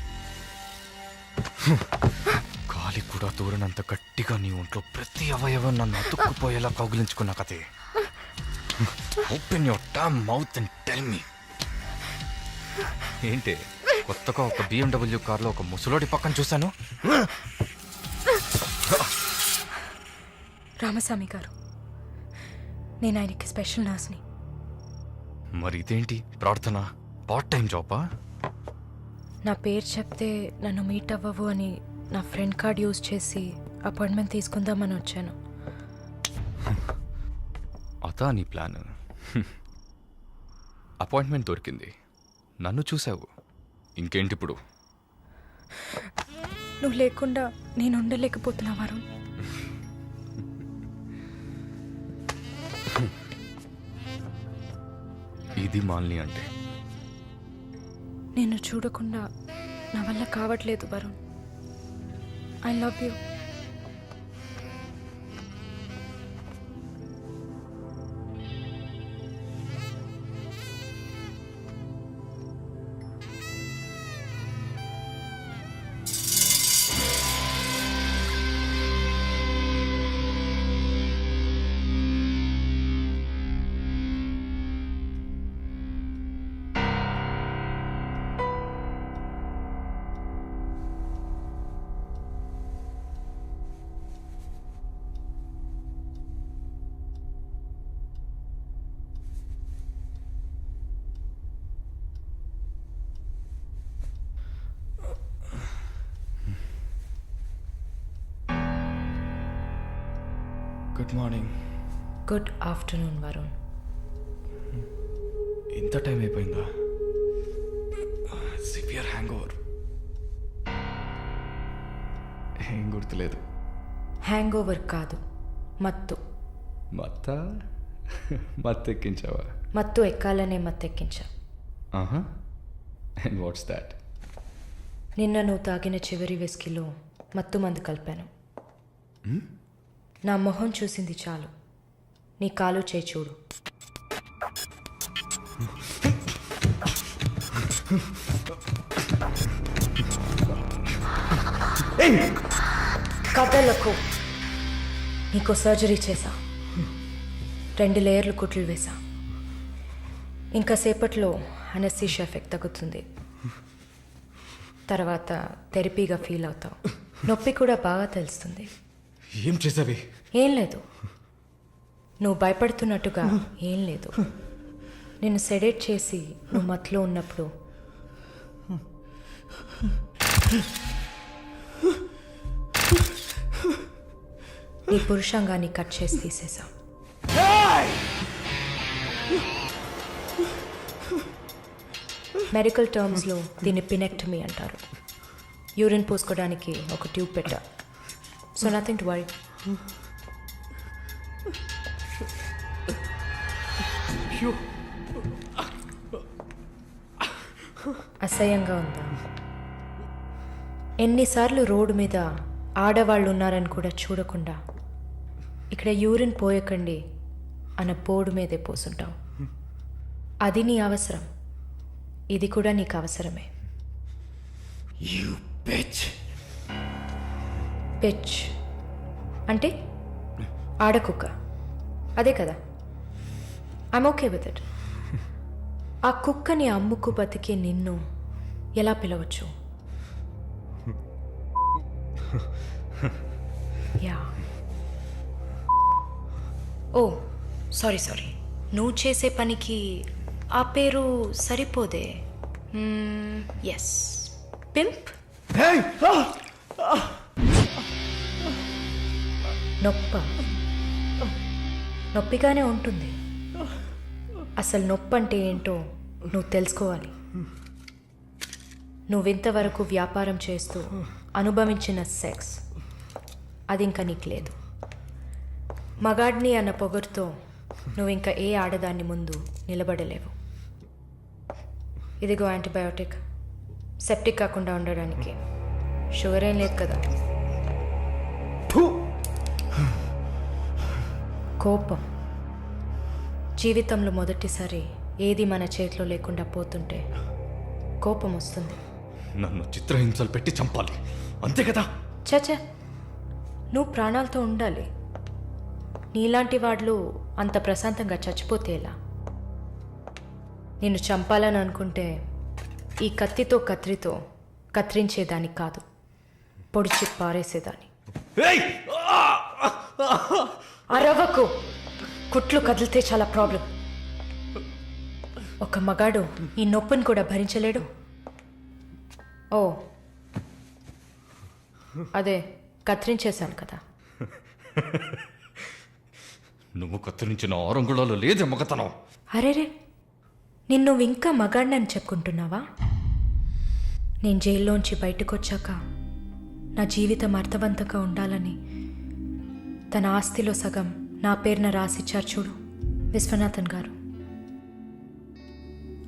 గాలి కూడా దూరనంత గట్టిగా నీ ఒంట్లో ప్రతి అవయవం నన్ను అతుక్కుపోయేలా కౌగిలించుకున్నా కదే. Open your damn mouth and tell me. ఏంటి కొత్తగా ఒక BMW కార్లో ఒక ముసలోడి పక్కన చూశాను? రామస్వామి గారు, నేను ఆయనకి స్పెషల్ నర్స్ని. మరి ఇదేంటి ప్రార్థన? పార్ట్ టైం జాబా? నా పేరు చెప్తే నన్ను మీట్ అవ్వవు అని నా ఫ్రెండ్ కార్డ్ యూజ్ చేసి అపాయింట్మెంట్ తీసుకుందామని వచ్చాను. అదా నీ ప్లాన్? అపాయింట్మెంట్ దొరికింది, నన్ను చూసావు, ఇంకేంటి ఇప్పుడు? నువ్వు లేకుండా నేను ఉండలేకపోతున్నా వరుణ్. ఇది మాలిని అంటే. నిన్ను చూడకుండా నా వల్ల కావట్లేదు Varun. I love you. Good morning. Good afternoon Varun. ఇంత టైం అయిపోయిందా? Severe hang over. ఏం గుర్తులేదు. హ్యాంగ్ ఓవర్ కాదు, మత్తు. మత్తు ఎక్కించావా? మత్తు ఎక్కాలనే మత్తు ఎక్కించా. And what's that? నిన్న నువ్వు తాగిన చివరి విస్కీలో మత్తు మందు కలిపాను. నా మొహం చూసింది చాలు, నీ కాలు చేయి చూడు. కథలకు నీకు సర్జరీ చేశా, 2 లేయర్లు కుట్లు వేసా. ఇంకా సేపట్లో అనస్థీషియా ఎఫెక్ట్ తగ్గుతుంది. తర్వాత థెరపీగా ఫీల్ అవుతావు. నొప్పి కూడా బాగా తెలుస్తుంది. ఏం చేసావి? ఏం లేదు, నువ్వు భయపడుతున్నట్టుగా ఏం లేదు. నేను సెడేట్ చేసి నువ్వు మత్తులో ఉన్నప్పుడు నీ పురుషాంగాన్ని కట్ చేసి తీసేశాం. మెడికల్ టర్మ్స్లో దీన్ని పినెక్టమీ అంటారు. యూరిన్ పోసుకోవడానికి ఒక ట్యూబ్ పెట్టా. So nothing to worry. అసహ్యంగా ఉందా? ఎన్నిసార్లు రోడ్డు మీద ఆడవాళ్ళు ఉన్నారని కూడా చూడకుండా ఇక్కడ యూరిన్ పోయకండి అన్న బోర్డు మీదే పోసుంటావు. అది నీ అవసరం, ఇది కూడా నీకు అవసరమే. పిచ్ అంటే ఆడకుక్క, అదే కదా? I'm okay with it. ఆ కుక్కని అమ్ముకు బతికే నిన్ను ఎలా పిలవచ్చు? యా. ఓ సారీ, నువ్వు చేసే పనికి ఆ పేరు సరిపోదే. ఎస్ పింప్ నొప్పిగానే ఉంటుంది. అసలు నొప్పి అంటే ఏంటో నువ్వు తెలుసుకోవాలి. నువ్వింతవరకు వ్యాపారం చేస్తూ అనుభవించిన సెక్స్ అది ఇంకా నీకు లేదు. మగాడ్ని అన్న పొగరుతో నువ్వు ఇంకా ఏ ఆడదాన్ని ముందు నిలబడలేవు. ఇదిగో యాంటీబయోటిక్, సెప్టిక్ కాకుండా ఉండడానికి. షుగర్ ఏం లేదు కదా. కోపం జీవితంలో మొదటిసారి ఏది మన చేతిలో లేకుండా పోతుంటే కోపం వస్తుంది. నన్ను చిత్రహింసలు పెట్టి చంపాలి అంతే కదా? చచ్చా, నువ్వు ప్రాణాలతో ఉండాలి. నీలాంటి వాళ్ళు అంత ప్రశాంతంగా చచ్చిపోతే ఎలా? నిన్ను చంపాలని అనుకుంటే ఈ కత్తితో కత్తితో కత్తిరించేదాన్ని కాదు, పొడిచి పారేసేదాన్ని. అరవకు, కుట్లు కదిలితే చాలా ప్రాబ్లం. ఒక మగాడు ఈ నొప్పిని కూడా భరించలేడు. ఓ అదే కత్తిరించేశాను కదా. నువ్వు కత్తిరించిన ఆరంగుళాలు లేదే మగతనం. అరేరే, నిన్ను ఇంకా మగాడినని చెప్పుకుంటున్నావా? నేను జైల్లోంచి బయటకు వచ్చాక నా జీవితం అర్థవంతంగా ఉండాలని తన ఆస్తిలో సగం నా పేరున రాసిచ్చారు చూడు విశ్వనాథన్ గారు.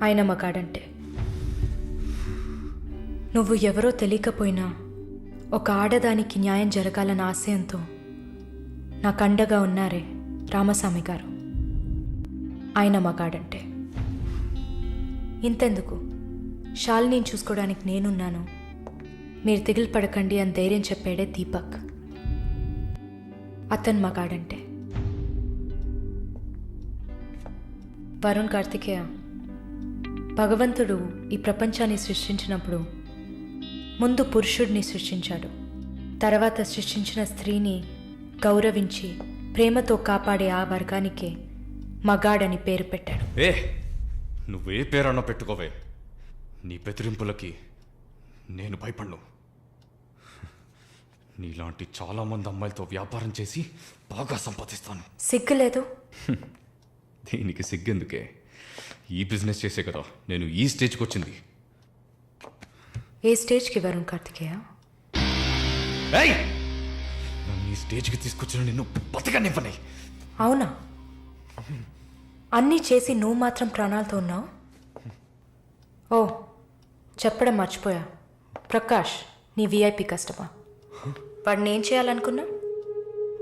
ఆయన మగాడంటే. నువ్వు ఎవరో తెలియకపోయినా ఒక ఆడదానికి న్యాయం జరగాలన్న ఆశయంతో నాకు అండగా ఉన్నారే రామస్వామి గారు, ఆయన మగాడంటే. ఇంతెందుకు, శాలిని చూసుకోవడానికి నేనున్నాను, మీరు దిగులు పడకండి అని ధైర్యం చెప్పాడే దీపక్, అతను మగాడంటే. వరుణ్ కార్తికేయ, భగవంతుడు ఈ ప్రపంచాన్ని సృష్టించినప్పుడు ముందు పురుషుడిని సృష్టించాడు. తర్వాత సృష్టించిన స్త్రీని గౌరవించి ప్రేమతో కాపాడే ఆ వర్గానికే మగాడని పేరు పెట్టాడు. నువ్వే పేరన్నా పెట్టుకోవే, నీ బెదిరింపులకి నేను భయపడ్ను. నీలాంటి చాలామంది అమ్మాయిలతో వ్యాపారం చేసి బాగా సంపాదిస్తాను. సిగ్గులేదు? దీనికి సిగ్గెందుకే? ఈ బిజినెస్ చేసే కదా నేను ఈ స్టేజ్కి వచ్చింది. ఏ స్టేజ్కి వరుణ్ కార్తికేయ? నన్ను ఈ స్టేజ్కి తీసుకొచ్చిన నిన్ను బతకనివ్వని. అవునా? అన్నీ చేసి నువ్వు మాత్రం ప్రాణాలతో ఉన్నావు? ఓ చెప్పడం మర్చిపోయా, ప్రకాష్ నీ విఐపి కస్టమర్. వాడిని ఏం చేయాలనుకున్నా?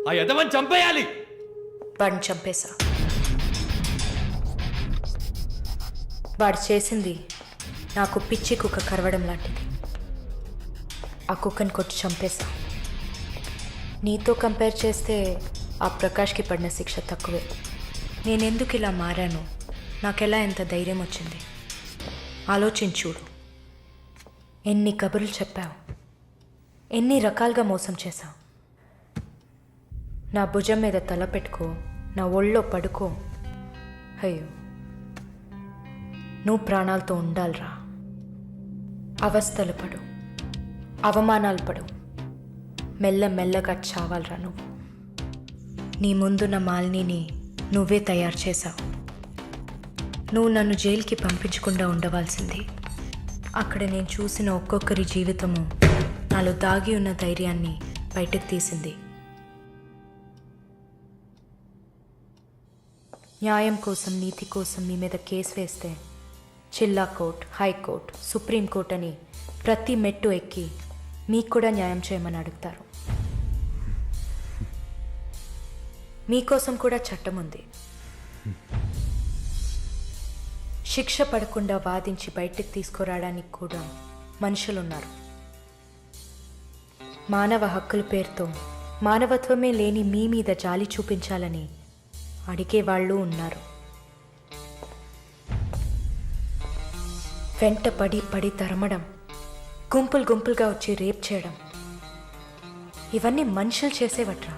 ఆ యదవని చంపేయాలి. వాడిని చంపేశా. వాడు చేసింది నాకు పిచ్చి కుక్క కరవడం లాంటిది. ఆ కుక్కని కొట్టి చంపేశా. నీతో కంపేర్ చేస్తే ఆ ప్రకాష్కి పడిన శిక్ష తక్కువే. నేనెందుకు ఇలా మారాను, నాకెలా ఎంత ధైర్యం వచ్చింది ఆలోచించూడు. ఎన్ని కబుర్లు చెప్పావు, ఎన్ని రకాలుగా మోసం చేశావు. నా భుజం మీద తల పెట్టుకో, నా ఒళ్ళో పడుకో. అయ్యో, నువ్వు ప్రాణాలతో ఉండాలిరా. అవస్థలు పడు, అవమానాలు పడు, మెల్లమెల్లగా చావాలరా నువ్వు. నీ ముందున్న మాలిని నువ్వే తయారు చేశావు. నువ్వు నన్ను జైలుకి పంపించకుండా ఉండవలసింది. అక్కడ నేను చూసిన ఒక్కొక్కరి జీవితము నాలో దాగి ఉన్న ధైర్యాన్ని బయటకు తీసింది. న్యాయం కోసం, నీతి కోసం మీ మీద కేసు వేస్తే జిల్లా కోర్ట్, హైకోర్టు, సుప్రీంకోర్టు అని ప్రతి మెట్టు ఎక్కి మీకు కూడా న్యాయం చేయమని అడుగుతారు. మీకోసం కూడా చట్టం ఉంది. శిక్ష పడకుండా వాదించి బయటకు తీసుకురావడానికి కూడా మనుషులున్నారు. మానవ హక్కుల పేరుతో మానవత్వమే లేని మీ మీద జాలి చూపించాలని అడిగేవాళ్ళు ఉన్నారు. వెంట పడి తరమడం, గుంపులు గుంపులుగా వచ్చి రేప్ చేయడం, ఇవన్నీ మనుషులు చేసేవట్రా.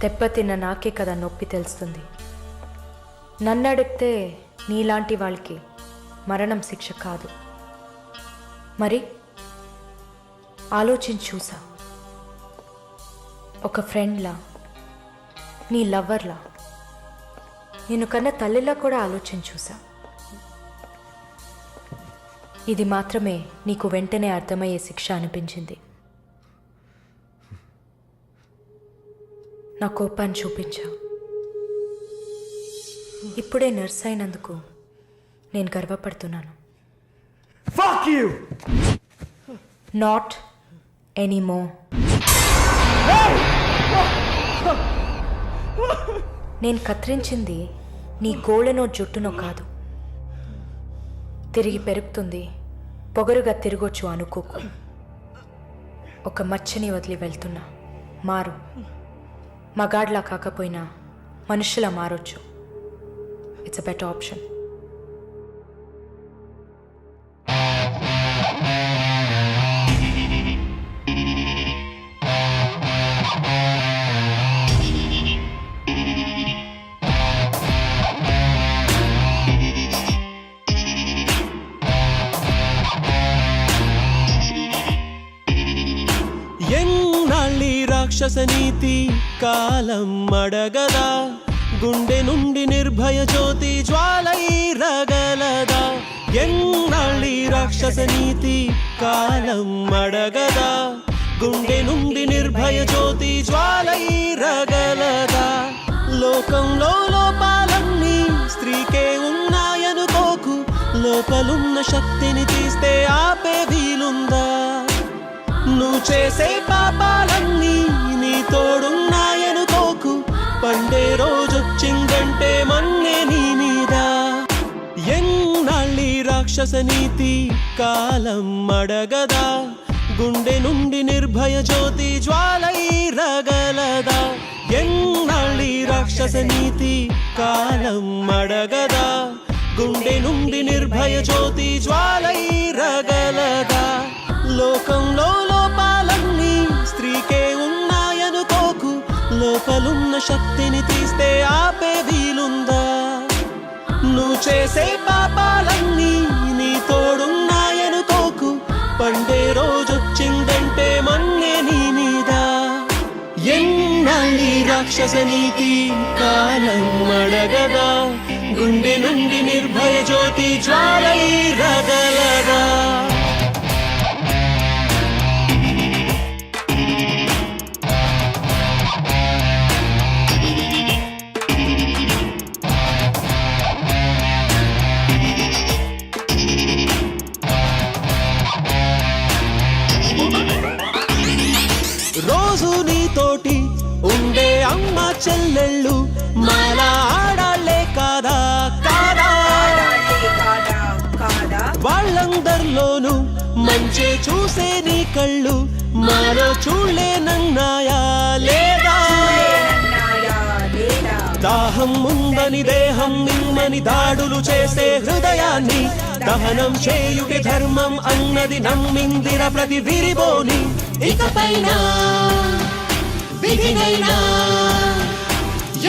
దెబ్బతిన్న నాకే కదా నొప్పి తెలుస్తుంది. నన్ను అడిగితే నీలాంటి వాళ్ళకి మరణం శిక్ష కాదు. మరి ఆలోచించి చూసా. ఒక ఫ్రెండ్లా, నీ లవ్వర్లా, నేను కన్నా తల్లిలా కూడా ఆలోచించి చూసా. ఇది మాత్రమే నీకు వెంటనే అర్థమయ్యే శిక్ష అనిపించింది. నా కోపాన్ని చూపించా. ఇప్పుడే నర్స్ అయినందుకు నేను గర్వపడుతున్నాను. Not anymore. నేను కత్తిరించింది నీ గోళ్ళనో జుట్టునో కాదు. తిరిగి పెరుగుతుంది, పొగరుగా తిరగొచ్చు అనుకోకు. ఒక మచ్చని వదిలి వెళ్తున్నా. మారు. మగాడ్లా కాకపోయినా మనుషులా మారొచ్చు. It's a better option. ఎన్నాళ్ళి రాక్షస నీతి కాలం అడగదా, గుండె నుండి నిర్భయ జ్యోతి జ్వాలై రగలదా. ఎన్నాళ్ళి రాక్షస నీతి కాలం అడగదా, గుండె నుండి నిర్భయ జ్యోతి జ్వాలై రగలదా. లోకంలో లోపాలన్నీ స్త్రీకే ఉన్నాయనుకోకు, లోపలున్న శక్తిని తీస్తే ఆపే వీలుందా. నువ్వు చేసే పాపాలన్నీ నీ తోడున్నాయనుకోకు, పండే రోజొచ్చిందంటే మన్నే నీ మీద. ఎన్నాళ్ళి రాక్షస నీతి కాలం అడగదా, గుండె నుండి నిర్భయ జ్యోతి జ్వాలై రగలదా. ఎన్నాళ్ళి రాక్షస నీతి కాలం అడగదా, గుండె నుండి నిర్భయ జ్యోతి జ్వాలై రగలదా. లోకంలో లోపాలన్నీ స్త్రీకే ఉన్నాయనుకోకు, లోపలున్న శక్తిని తీస్తే ఆపే వీలుందా. నువ్వు చేసే పాపాలన్నీ నీ తోడున్నాయనుకోకు, పండే రోజొచ్చిందంటే మన్నే నీ మీద. ఎన్నాళ్ళి రాక్షస నీతి కాలం అడగదా, గుండె నుండి నిర్భయ జ్యోతి జ్వాలై రగలదా. రోజు నీతోటి ఉండే అమ్మ చెల్లెళ్ళు మాలా ఆడాళ్లే కాదా కాదా. వాళ్ళందరిలోనూ మంచి చూసే నీ కళ్ళు మాలో చూడలేనన్నాయా లేదా. దాహం ఉందని దేహం నిమ్మని దాడులు చేసే హృదయాన్ని దహనం చేయుటి ధర్మం అన్నది నమ్మిందిర ప్రతి విరిబోని. ఇకపైన విధినైనా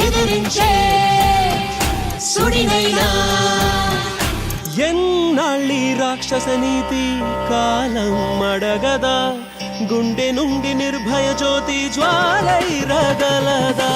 ఎదిరించే సుడినైనా. ఎన్నాళ్ళి రాక్షస నీతి కాలం అడగదా, గుండె నుండి నిర్భయ జ్యోతి జ్వాలై రగలదా.